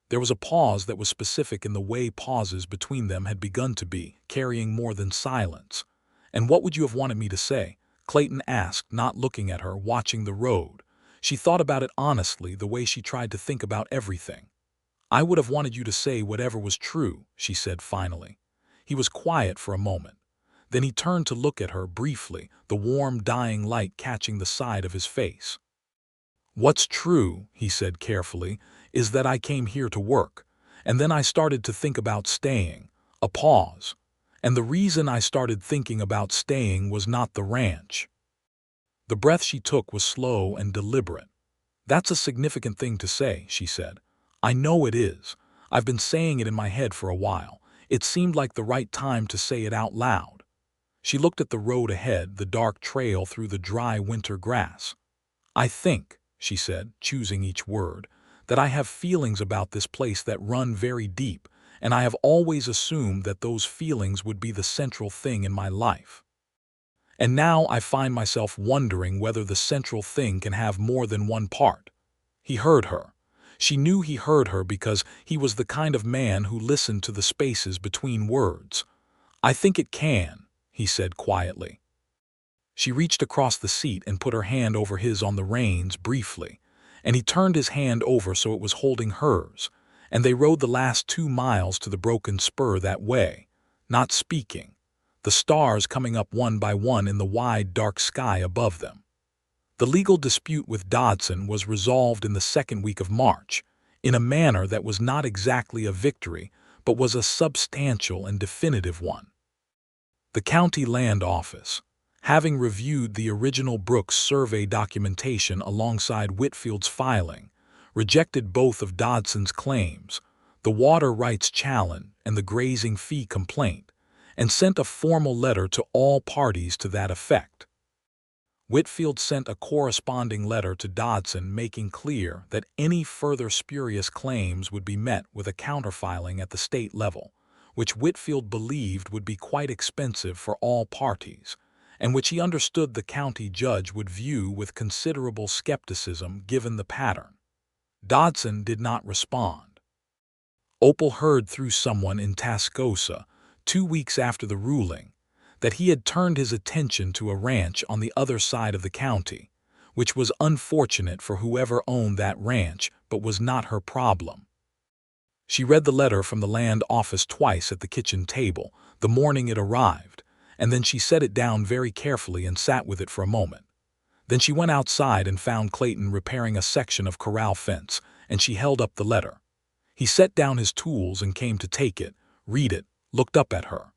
There was a pause that was specific in the way pauses between them had begun to be, carrying more than silence. And what would you have wanted me to say? Clayton asked, not looking at her, watching the road. She thought about it honestly, the way she tried to think about everything. I would have wanted you to say whatever was true, she said finally. He was quiet for a moment. Then he turned to look at her briefly, the warm, dying light catching the side of his face. What's true, he said carefully, is that I came here to work, and then I started to think about staying. A pause. And the reason I started thinking about staying was not the ranch. The breath she took was slow and deliberate. That's a significant thing to say, she said. I know it is. I've been saying it in my head for a while. It seemed like the right time to say it out loud. She looked at the road ahead, the dark trail through the dry winter grass. I think, she said, choosing each word, that I have feelings about this place that run very deep, and I have always assumed that those feelings would be the central thing in my life. And now I find myself wondering whether the central thing can have more than one part. He heard her. She knew he heard her because he was the kind of man who listened to the spaces between words. I think it can, he said quietly. She reached across the seat and put her hand over his on the reins briefly, and he turned his hand over so it was holding hers, and they rode the last 2 miles to the broken spur that way, not speaking, the stars coming up one by one in the wide, dark sky above them. The legal dispute with Dodson was resolved in the second week of March, in a manner that was not exactly a victory, but was a substantial and definitive one. The county land office, having reviewed the original Brooks survey documentation alongside Whitfield's filing, rejected both of Dodson's claims, the water rights challenge and the grazing fee complaint, and sent a formal letter to all parties to that effect. Whitfield sent a corresponding letter to Dodson making clear that any further spurious claims would be met with a counterfiling at the state level, which Whitfield believed would be quite expensive for all parties, and which he understood the county judge would view with considerable skepticism given the pattern. Dodson did not respond. Opal heard through someone in Tascosa, 2 weeks after the ruling, that he had turned his attention to a ranch on the other side of the county, which was unfortunate for whoever owned that ranch but was not her problem. She read the letter from the land office twice at the kitchen table, the morning it arrived, and then she set it down very carefully and sat with it for a moment. Then she went outside and found Clayton repairing a section of corral fence, and she held up the letter. He set down his tools and came to take it, read it, looked up at her.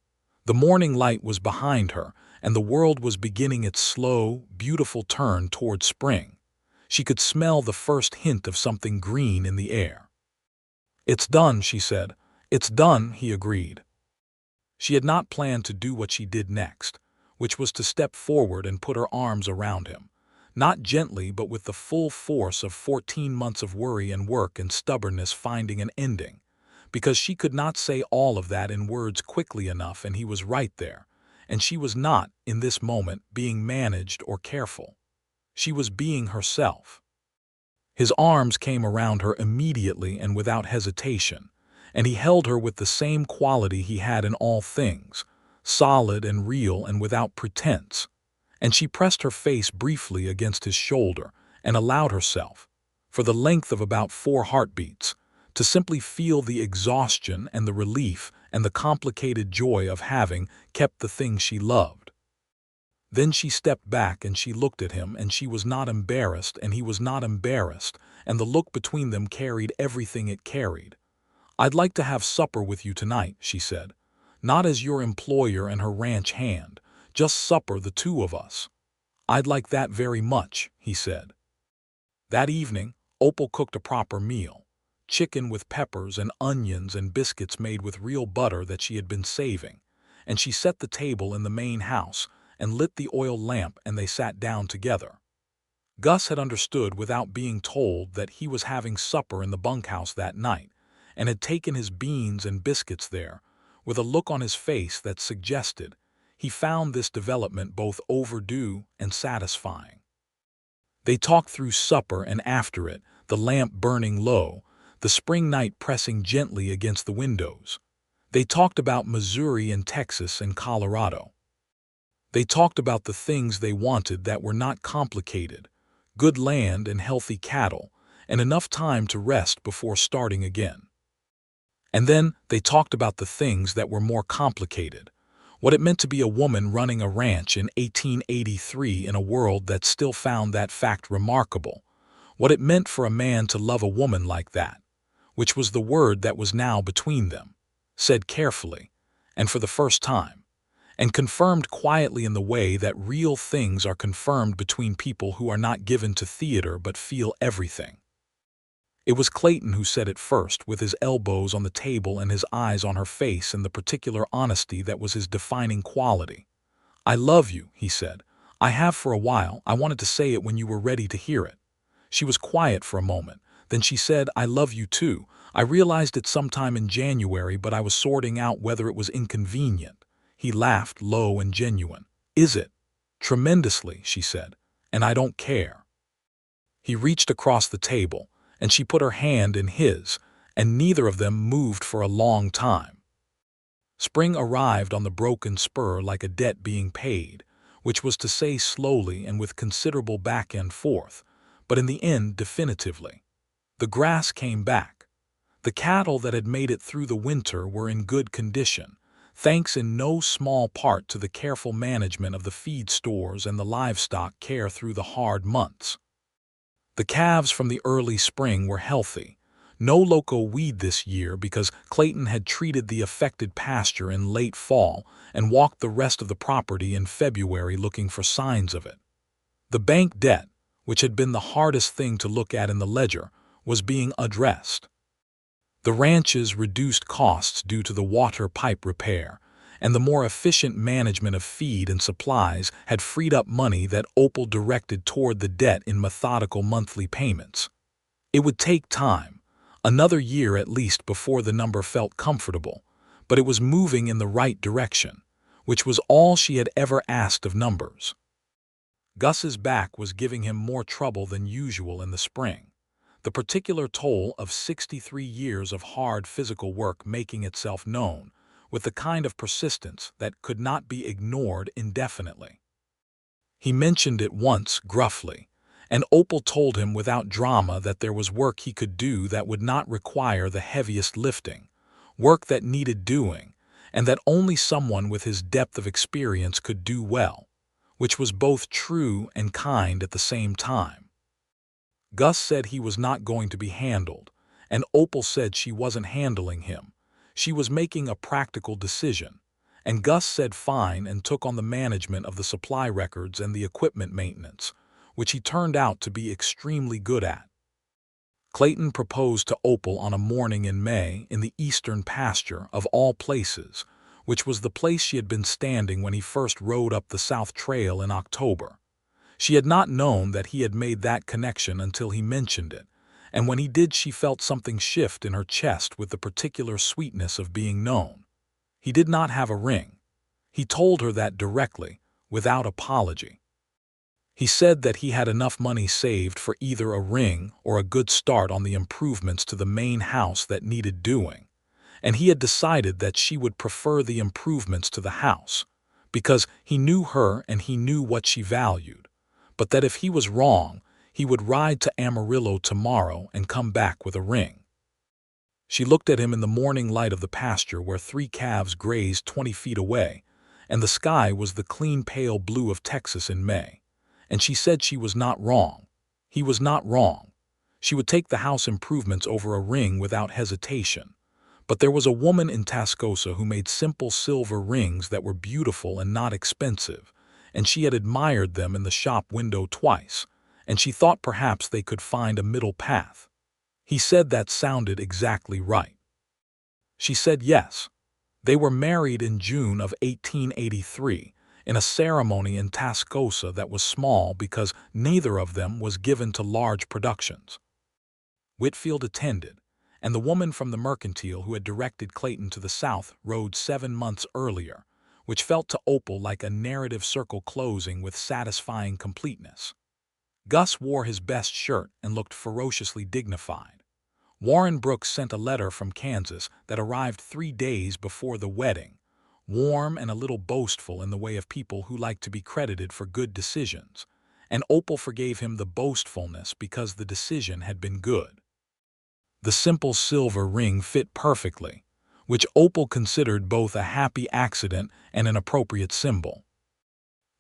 The morning light was behind her, and the world was beginning its slow, beautiful turn toward spring. She could smell the first hint of something green in the air. "It's done," she said. "It's done," he agreed. She had not planned to do what she did next, which was to step forward and put her arms around him, not gently but with the full force of 14 months of worry and work and stubbornness finding an ending, because she could not say all of that in words quickly enough, and he was right there, and she was not, in this moment, being managed or careful. She was being herself. His arms came around her immediately and without hesitation, and he held her with the same quality he had in all things, solid and real and without pretense, and she pressed her face briefly against his shoulder and allowed herself, for the length of about 4 heartbeats, to simply feel the exhaustion and the relief and the complicated joy of having kept the thing she loved. Then she stepped back and she looked at him, and she was not embarrassed and he was not embarrassed, and the look between them carried everything it carried. "I'd like to have supper with you tonight," she said. Not as your employer and her ranch hand, just supper, the two of us. I'd like that very much, he said. That evening, Opal cooked a proper meal. Chicken with peppers and onions and biscuits made with real butter that she had been saving. And she set the table in the main house and lit the oil lamp, and they sat down together. Gus had understood without being told that he was having supper in the bunkhouse that night, and had taken his beans and biscuits there, with a look on his face that suggested he found this development both overdue and satisfying. They talked through supper, and after it, the lamp burning low, the spring night pressing gently against the windows. They talked about Missouri and Texas and Colorado. They talked about the things they wanted that were not complicated: good land and healthy cattle, and enough time to rest before starting again. And then they talked about the things that were more complicated: what it meant to be a woman running a ranch in 1883 in a world that still found that fact remarkable, what it meant for a man to love a woman like that, which was the word that was now between them, said carefully, and for the first time, and confirmed quietly in the way that real things are confirmed between people who are not given to theater but feel everything. It was Clayton who said it first, with his elbows on the table and his eyes on her face and the particular honesty that was his defining quality. "I love you," he said. "I have for a while. I wanted to say it when you were ready to hear it." She was quiet for a moment. Then she said, "I love you too. I realized it sometime in January, but I was sorting out whether it was inconvenient." He laughed, low and genuine. "Is it?" "Tremendously," she said. "And I don't care." He reached across the table, and she put her hand in his, and neither of them moved for a long time. Spring arrived on the broken spur like a debt being paid, which was to say slowly and with considerable back and forth, but in the end definitively. The grass came back. The cattle that had made it through the winter were in good condition, thanks in no small part to the careful management of the feed stores and the livestock care through the hard months. The calves from the early spring were healthy. No loco weed this year because Clayton had treated the affected pasture in late fall and walked the rest of the property in February looking for signs of it. The bank debt, which had been the hardest thing to look at in the ledger, was being addressed. The ranch's reduced costs due to the water pipe repair and the more efficient management of feed and supplies had freed up money that Opal directed toward the debt in methodical monthly payments. It would take time, another year at least, before the number felt comfortable, but it was moving in the right direction, which was all she had ever asked of numbers. Gus's back was giving him more trouble than usual in the spring, the particular toll of 63 years of hard physical work making itself known, with the kind of persistence that could not be ignored indefinitely. He mentioned it once gruffly, and Opal told him without drama that there was work he could do that would not require the heaviest lifting, work that needed doing, and that only someone with his depth of experience could do well, which was both true and kind at the same time. Gus said he was not going to be handled, and Opal said she wasn't handling him. She was making a practical decision, and Gus said fine and took on the management of the supply records and the equipment maintenance, which he turned out to be extremely good at. Clayton proposed to Opal on a morning in May in the eastern pasture of all places, which was the place she had been standing when he first rode up the South Trail in October. She had not known that he had made that connection until he mentioned it, and when he did she felt something shift in her chest with the particular sweetness of being known. He did not have a ring. He told her that directly, without apology. He said that he had enough money saved for either a ring or a good start on the improvements to the main house that needed doing, and he had decided that she would prefer the improvements to the house, because he knew her and he knew what she valued, but that if he was wrong, he would ride to Amarillo tomorrow and come back with a ring. She looked at him in the morning light of the pasture where 3 calves grazed 20 feet away, and the sky was the clean pale blue of Texas in May, and she said she was not wrong. He was not wrong. She would take the house improvements over a ring without hesitation, But there was a woman in Tascosa who made simple silver rings that were beautiful and not expensive, and she had admired them in the shop window twice, and she thought perhaps they could find a middle path. He said that sounded exactly right. She said yes. They were married in June of 1883 in a ceremony in Tascosa that was small because neither of them was given to large productions. Whitfield attended, and the woman from the mercantile who had directed Clayton to the south rode 7 months earlier, which felt to Opal like a narrative circle closing with satisfying completeness. Gus wore his best shirt and looked ferociously dignified. Warren Brooks sent a letter from Kansas that arrived 3 days before the wedding, warm and a little boastful in the way of people who like to be credited for good decisions, and Opal forgave him the boastfulness because the decision had been good. The simple silver ring fit perfectly, which Opal considered both a happy accident and an appropriate symbol.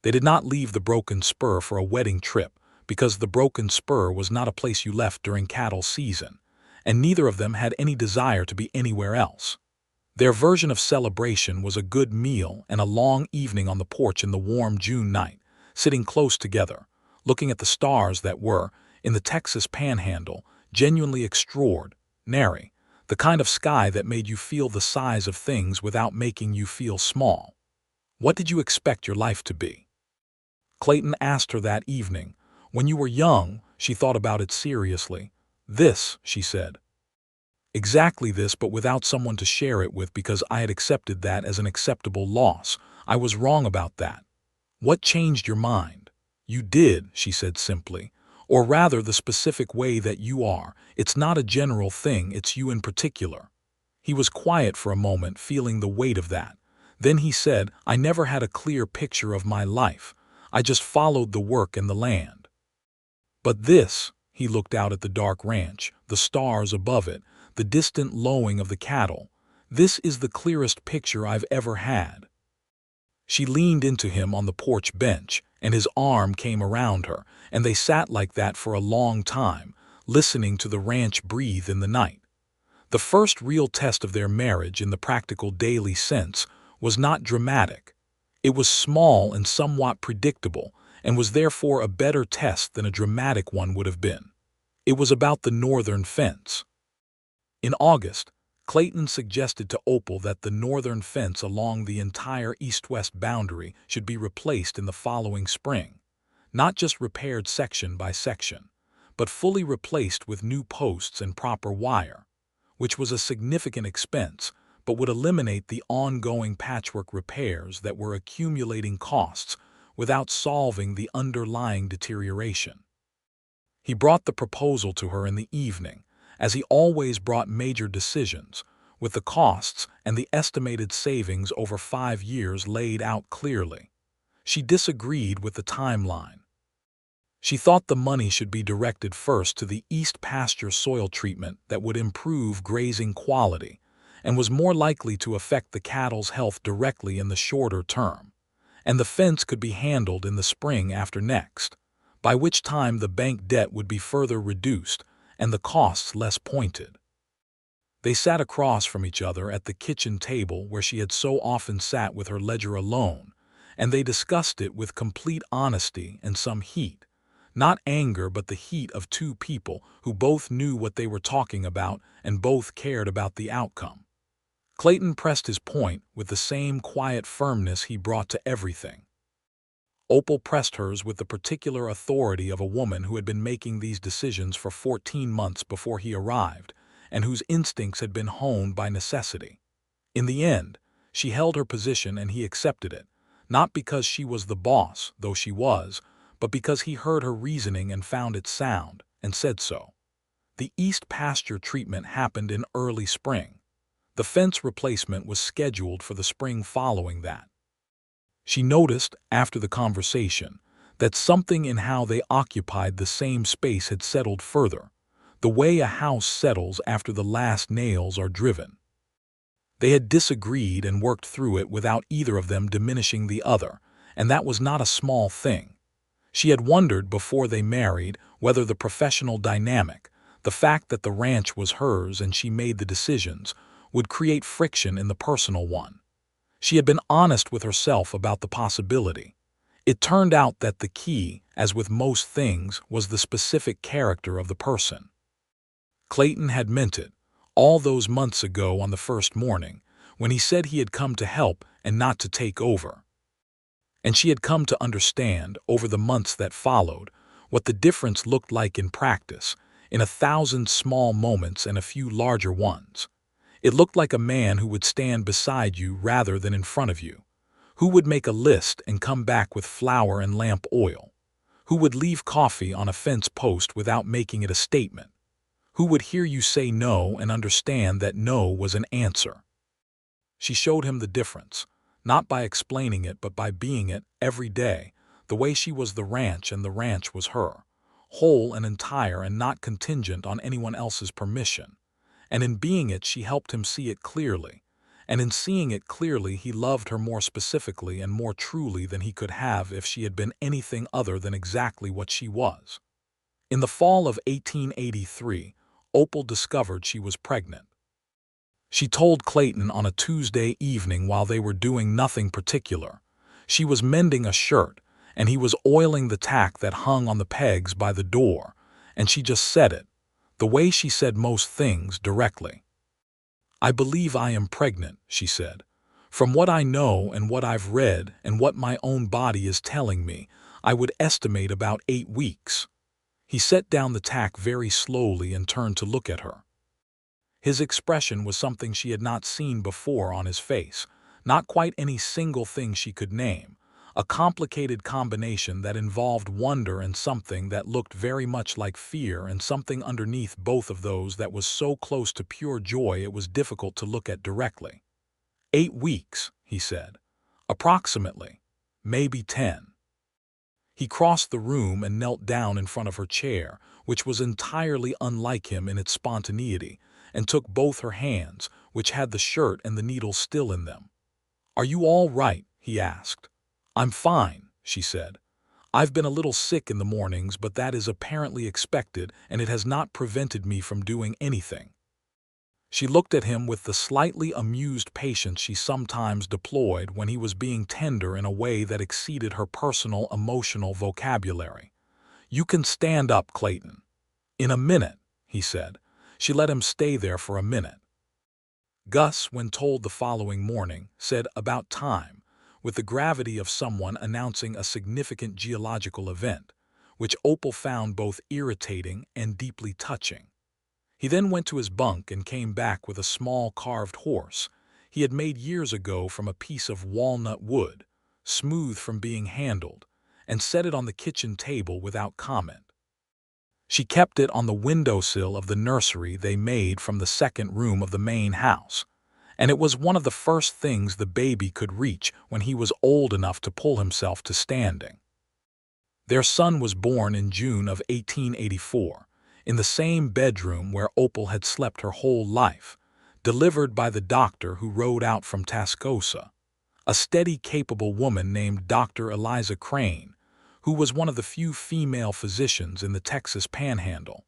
They did not leave the Broken Spur for a wedding trip because the Broken Spur was not a place you left during cattle season, and neither of them had any desire to be anywhere else. Their version of celebration was a good meal and a long evening on the porch in the warm June night, sitting close together, looking at the stars that were, in the Texas Panhandle, genuinely extraordinary, the kind of sky that made you feel the size of things without making you feel small. What did you expect your life to be? Clayton asked her that evening. When you were young, she thought about it seriously. This, she said. Exactly this, but without someone to share it with because I had accepted that as an acceptable loss. I was wrong about that. What changed your mind? You did, she said simply. Or rather, the specific way that you are. It's not a general thing, it's you in particular. He was quiet for a moment, feeling the weight of that. Then he said, I never had a clear picture of my life. I just followed the work and the land. But this, he looked out at the dark ranch, the stars above it, the distant lowing of the cattle. This is the clearest picture I've ever had. She leaned into him on the porch bench, and his arm came around her, and they sat like that for a long time, listening to the ranch breathe in the night. The first real test of their marriage in the practical daily sense was not dramatic. It was small and somewhat predictable, and was therefore a better test than a dramatic one would have been. It was about the northern fence. In August, Clayton suggested to Opal that the northern fence along the entire east-west boundary should be replaced in the following spring, not just repaired section by section, but fully replaced with new posts and proper wire, which was a significant expense, but would eliminate the ongoing patchwork repairs that were accumulating costs without solving the underlying deterioration. He brought the proposal to her in the evening, as he always brought major decisions, with the costs and the estimated savings over 5 years laid out clearly. She disagreed with the timeline. She thought the money should be directed first to the east pasture soil treatment that would improve grazing quality and was more likely to affect the cattle's health directly in the shorter term, and the fence could be handled in the spring after next, by which time the bank debt would be further reduced and the costs less pointed. They sat across from each other at the kitchen table where she had so often sat with her ledger alone, and they discussed it with complete honesty and some heat, not anger but the heat of two people who both knew what they were talking about and both cared about the outcome. Clayton pressed his point with the same quiet firmness he brought to everything. Opal pressed hers with the particular authority of a woman who had been making these decisions for 14 months before he arrived, and whose instincts had been honed by necessity. In the end, she held her position and he accepted it, not because she was the boss, though she was, but because he heard her reasoning and found it sound, and said so. The east pasture treatment happened in early spring. The fence replacement was scheduled for the spring following that. She noticed, after the conversation, that something in how they occupied the same space had settled further, the way a house settles after the last nails are driven. They had disagreed and worked through it without either of them diminishing the other, and that was not a small thing. She had wondered before they married whether the professional dynamic, the fact that the ranch was hers and she made the decisions, would create friction in the personal one. She had been honest with herself about the possibility. It turned out that the key, as with most things, was the specific character of the person. Clayton had meant it, all those months ago on the first morning, when he said he had come to help and not to take over. And she had come to understand, over the months that followed, what the difference looked like in practice, in 1,000 small moments and a few larger ones. It looked like a man who would stand beside you rather than in front of you, who would make a list and come back with flour and lamp oil, who would leave coffee on a fence post without making it a statement, who would hear you say no and understand that no was an answer. She showed him the difference, not by explaining it but by being it every day, the way she was the ranch and the ranch was her, whole and entire and not contingent on anyone else's permission. And in being it she helped him see it clearly, and in seeing it clearly he loved her more specifically and more truly than he could have if she had been anything other than exactly what she was. In the fall of 1883, Opal discovered she was pregnant. She told Clayton on a Tuesday evening while they were doing nothing particular. She was mending a shirt, and he was oiling the tack that hung on the pegs by the door, and she just said it, the way she said most things, directly. "I believe I am pregnant," she said. "From what I know and what I've read and what my own body is telling me, I would estimate about 8 weeks." He set down the tack very slowly and turned to look at her. His expression was something she had not seen before on his face, not quite any single thing she could name, a complicated combination that involved wonder and something that looked very much like fear and something underneath both of those that was so close to pure joy it was difficult to look at directly. 8 weeks, he said. Approximately. Maybe 10. He crossed the room and knelt down in front of her chair, which was entirely unlike him in its spontaneity, and took both her hands, which had the shirt and the needle still in them. "Are you all right?" he asked. "I'm fine," she said. "I've been a little sick in the mornings, but that is apparently expected, and it has not prevented me from doing anything." She looked at him with the slightly amused patience she sometimes deployed when he was being tender in a way that exceeded her personal emotional vocabulary. "You can stand up, Clayton." "In a minute," he said. She let him stay there for a minute. Gus, when told the following morning, said about time, with the gravity of someone announcing a significant geological event, which Opal found both irritating and deeply touching. He then went to his bunk and came back with a small carved horse he had made years ago from a piece of walnut wood, smooth from being handled, and set it on the kitchen table without comment. She kept it on the windowsill of the nursery they made from the second room of the main house, and it was one of the first things the baby could reach when he was old enough to pull himself to standing. Their son was born in June of 1884, in the same bedroom where Opal had slept her whole life, delivered by the doctor who rode out from Tascosa, a steady, capable woman named Dr. Eliza Crane, who was one of the few female physicians in the Texas Panhandle,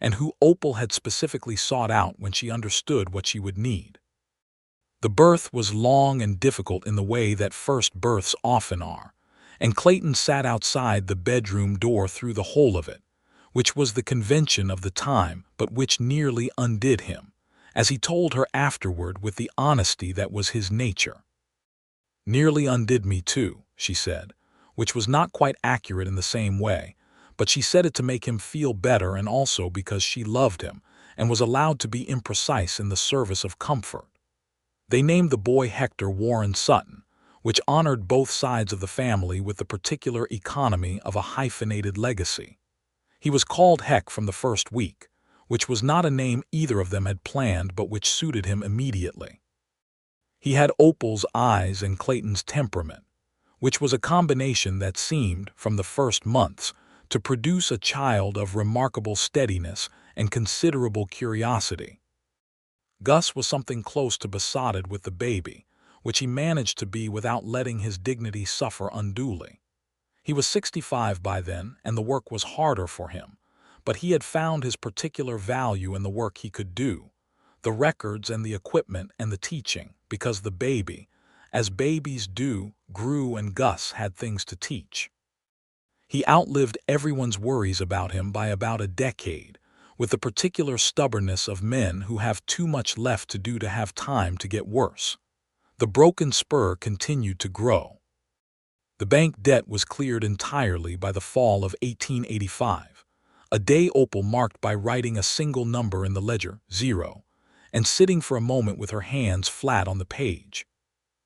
and who Opal had specifically sought out when she understood what she would need. The birth was long and difficult in the way that first births often are, and Clayton sat outside the bedroom door through the whole of it, which was the convention of the time but which nearly undid him, as he told her afterward with the honesty that was his nature. "Nearly undid me too," she said, which was not quite accurate in the same way, but she said it to make him feel better and also because she loved him and was allowed to be imprecise in the service of comfort. They named the boy Hector Warren Sutton, which honored both sides of the family with the particular economy of a hyphenated legacy. He was called Heck from the first week, which was not a name either of them had planned but which suited him immediately. He had Opal's eyes and Clayton's temperament, which was a combination that seemed, from the first months, to produce a child of remarkable steadiness and considerable curiosity. Gus was something close to besotted with the baby, which he managed to be without letting his dignity suffer unduly. He was 65 by then, and the work was harder for him, but he had found his particular value in the work he could do, the records and the equipment and the teaching, because the baby, as babies do, grew and Gus had things to teach. He outlived everyone's worries about him by about a decade, with the particular stubbornness of men who have too much left to do to have time to get worse. The broken spur continued to grow. The bank debt was cleared entirely by the fall of 1885, a day Opal marked by writing a single number in the ledger, 0, and sitting for a moment with her hands flat on the page.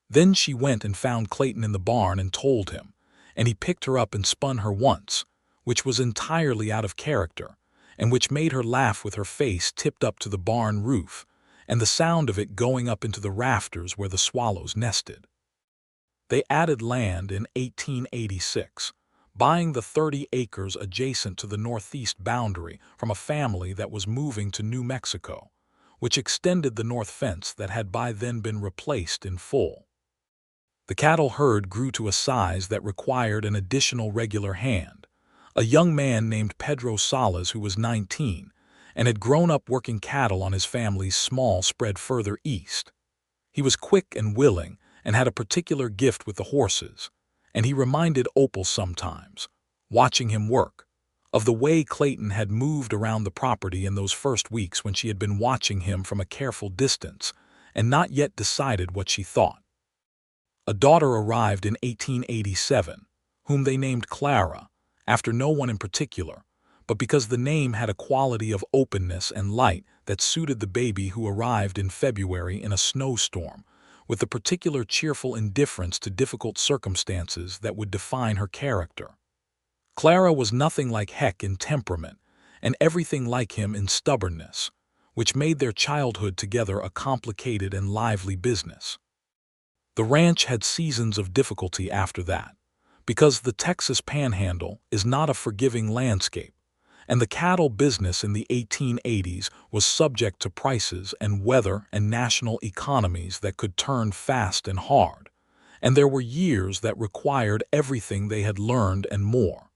Then she went and found Clayton in the barn and told him, and he picked her up and spun her once, which was entirely out of character, and which made her laugh with her face tipped up to the barn roof, and the sound of it going up into the rafters where the swallows nested. They added land in 1886, buying the 30 acres adjacent to the northeast boundary from a family that was moving to New Mexico, which extended the north fence that had by then been replaced in full. The cattle herd grew to a size that required an additional regular hand, a young man named Pedro Salas who was 19 and had grown up working cattle on his family's small spread further east. He was quick and willing and had a particular gift with the horses, and he reminded Opal sometimes, watching him work, of the way Clayton had moved around the property in those first weeks when she had been watching him from a careful distance and not yet decided what she thought. A daughter arrived in 1887, whom they named Clara, after no one in particular, but because the name had a quality of openness and light that suited the baby who arrived in February in a snowstorm, with the particular cheerful indifference to difficult circumstances that would define her character. Clara was nothing like Heck in temperament, and everything like him in stubbornness, which made their childhood together a complicated and lively business. The ranch had seasons of difficulty after that, because the Texas Panhandle is not a forgiving landscape, and the cattle business in the 1880s was subject to prices and weather and national economies that could turn fast and hard, and there were years that required everything they had learned and more.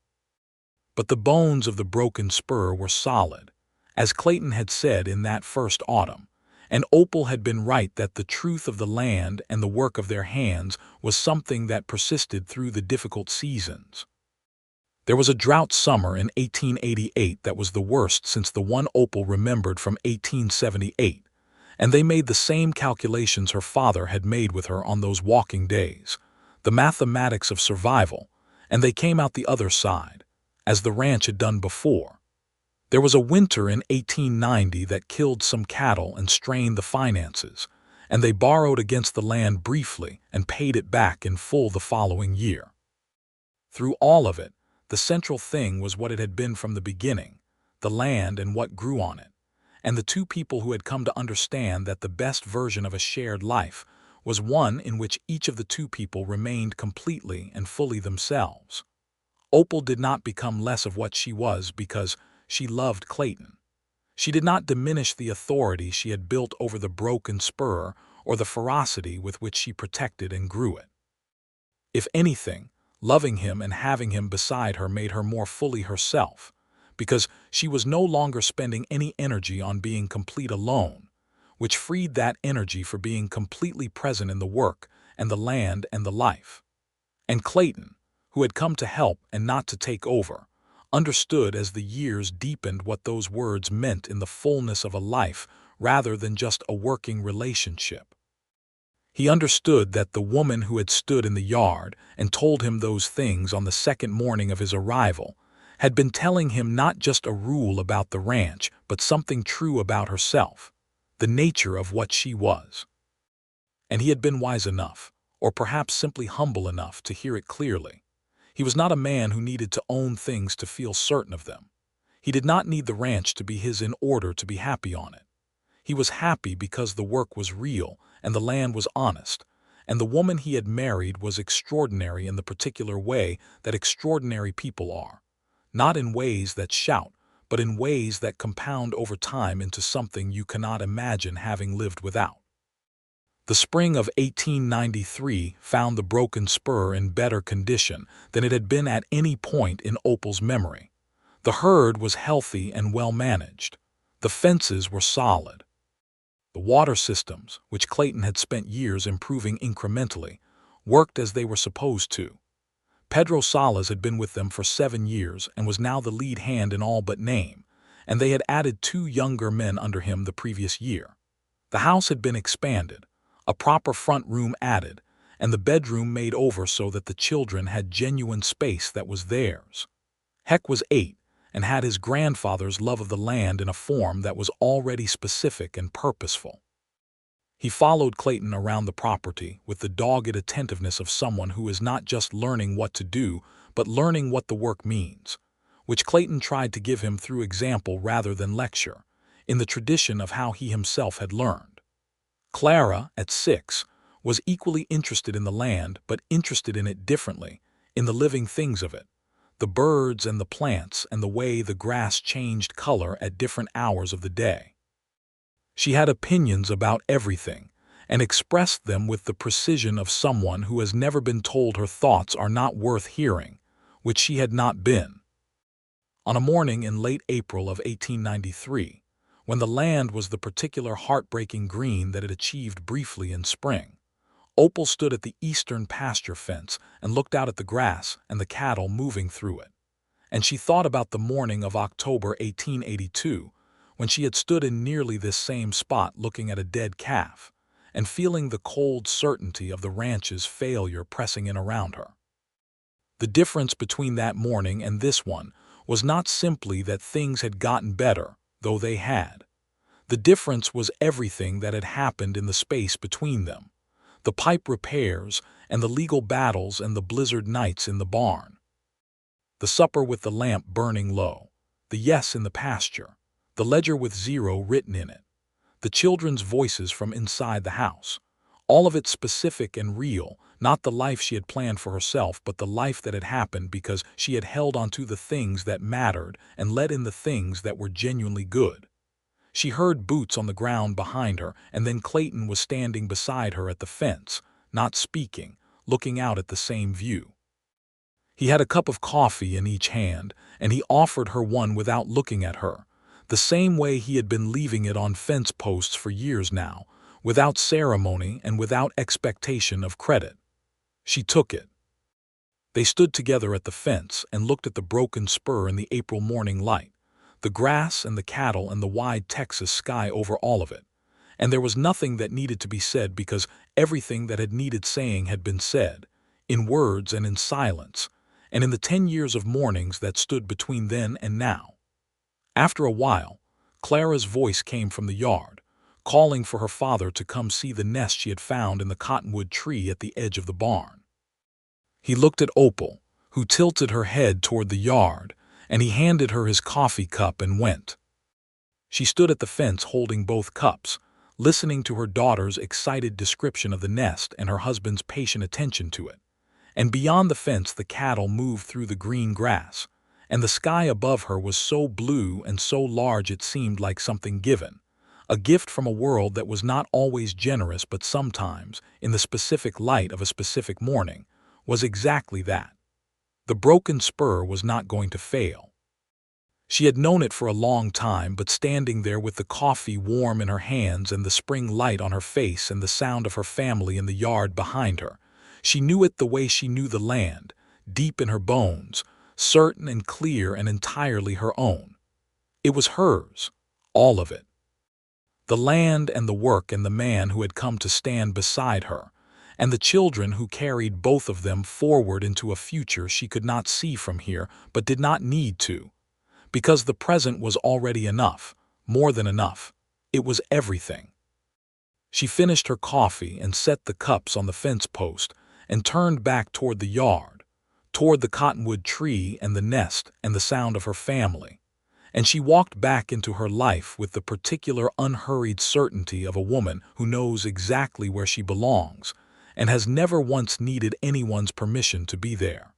But the bones of the broken spur were solid, as Clayton had said in that first autumn, and Opal had been right that the truth of the land and the work of their hands was something that persisted through the difficult seasons. There was a drought summer in 1888 that was the worst since the one Opal remembered from 1878, and they made the same calculations her father had made with her on those walking days, the mathematics of survival, and they came out the other side, as the ranch had done before. There was a winter in 1890 that killed some cattle and strained the finances, and they borrowed against the land briefly and paid it back in full the following year. Through all of it, the central thing was what it had been from the beginning, the land and what grew on it, and the two people who had come to understand that the best version of a shared life was one in which each of the two people remained completely and fully themselves. Opal did not become less of what she was because she loved Clayton. She did not diminish the authority she had built over the broken spur or the ferocity with which she protected and grew it. If anything, loving him and having him beside her made her more fully herself, because she was no longer spending any energy on being complete alone, which freed that energy for being completely present in the work and the land and the life. And Clayton, who had come to help and not to take over, understood as the years deepened what those words meant in the fullness of a life rather than just a working relationship. He understood that the woman who had stood in the yard and told him those things on the second morning of his arrival had been telling him not just a rule about the ranch, but something true about herself, the nature of what she was. And he had been wise enough, or perhaps simply humble enough, to hear it clearly. He was not a man who needed to own things to feel certain of them. He did not need the ranch to be his in order to be happy on it. He was happy because the work was real and the land was honest, and the woman he had married was extraordinary in the particular way that extraordinary people are, not in ways that shout, but in ways that compound over time into something you cannot imagine having lived without. The spring of 1893 found the broken spur in better condition than it had been at any point in Opal's memory. The herd was healthy and well managed. The fences were solid. The water systems, which Clayton had spent years improving incrementally, worked as they were supposed to. Pedro Salas had been with them for 7 years and was now the lead hand in all but name, and they had added 2 younger men under him the previous year. The house had been expanded, a proper front room added, and the bedroom made over so that the children had genuine space that was theirs. Heck was 8 and had his grandfather's love of the land in a form that was already specific and purposeful. He followed Clayton around the property with the dogged attentiveness of someone who is not just learning what to do, but learning what the work means, which Clayton tried to give him through example rather than lecture, in the tradition of how he himself had learned. Clara, at 6, was equally interested in the land, but interested in it differently, in the living things of it, the birds and the plants and the way the grass changed color at different hours of the day. She had opinions about everything, and expressed them with the precision of someone who has never been told her thoughts are not worth hearing, which she had not been. On a morning in late April of 1893, when the land was the particular heartbreaking green that it achieved briefly in spring, Opal stood at the eastern pasture fence and looked out at the grass and the cattle moving through it. And she thought about the morning of October 1882, when she had stood in nearly this same spot looking at a dead calf, and feeling the cold certainty of the ranch's failure pressing in around her. The difference between that morning and this one was not simply that things had gotten better, though they had. The difference was everything that had happened in the space between them. The pipe repairs and the legal battles and the blizzard nights in the barn. The supper with the lamp burning low, the yes in the pasture, the ledger with 0 written in it, the children's voices from inside the house, all of it specific and real, not the life she had planned for herself, but the life that had happened because she had held onto the things that mattered and let in the things that were genuinely good. She heard boots on the ground behind her, and then Clayton was standing beside her at the fence, not speaking, looking out at the same view. He had a cup of coffee in each hand, and he offered her one without looking at her, the same way he had been leaving it on fence posts for years now, without ceremony and without expectation of credit. She took it. They stood together at the fence and looked at the broken spur in the April morning light, the grass and the cattle and the wide Texas sky over all of it. And there was nothing that needed to be said because everything that had needed saying had been said, in words and in silence, and in the 10 years of mornings that stood between then and now. After a while, Clara's voice came from the yard, calling for her father to come see the nest she had found in the cottonwood tree at the edge of the barn. He looked at Opal, who tilted her head toward the yard, and he handed her his coffee cup and went. She stood at the fence holding both cups, listening to her daughter's excited description of the nest and her husband's patient attention to it. And beyond the fence the cattle moved through the green grass, and the sky above her was so blue and so large it seemed like something given, a gift from a world that was not always generous but sometimes, in the specific light of a specific morning, was exactly that. The broken spur was not going to fail. She had known it for a long time, but standing there with the coffee warm in her hands and the spring light on her face and the sound of her family in the yard behind her, she knew it the way she knew the land, deep in her bones, certain and clear and entirely her own. It was hers, all of it. The land and the work and the man who had come to stand beside her, and the children who carried both of them forward into a future she could not see from here but did not need to, because the present was already enough, more than enough. It was everything. She finished her coffee and set the cups on the fence post and turned back toward the yard, toward the cottonwood tree and the nest and the sound of her family, and she walked back into her life with the particular unhurried certainty of a woman who knows exactly where she belongs and has never once needed anyone's permission to be there.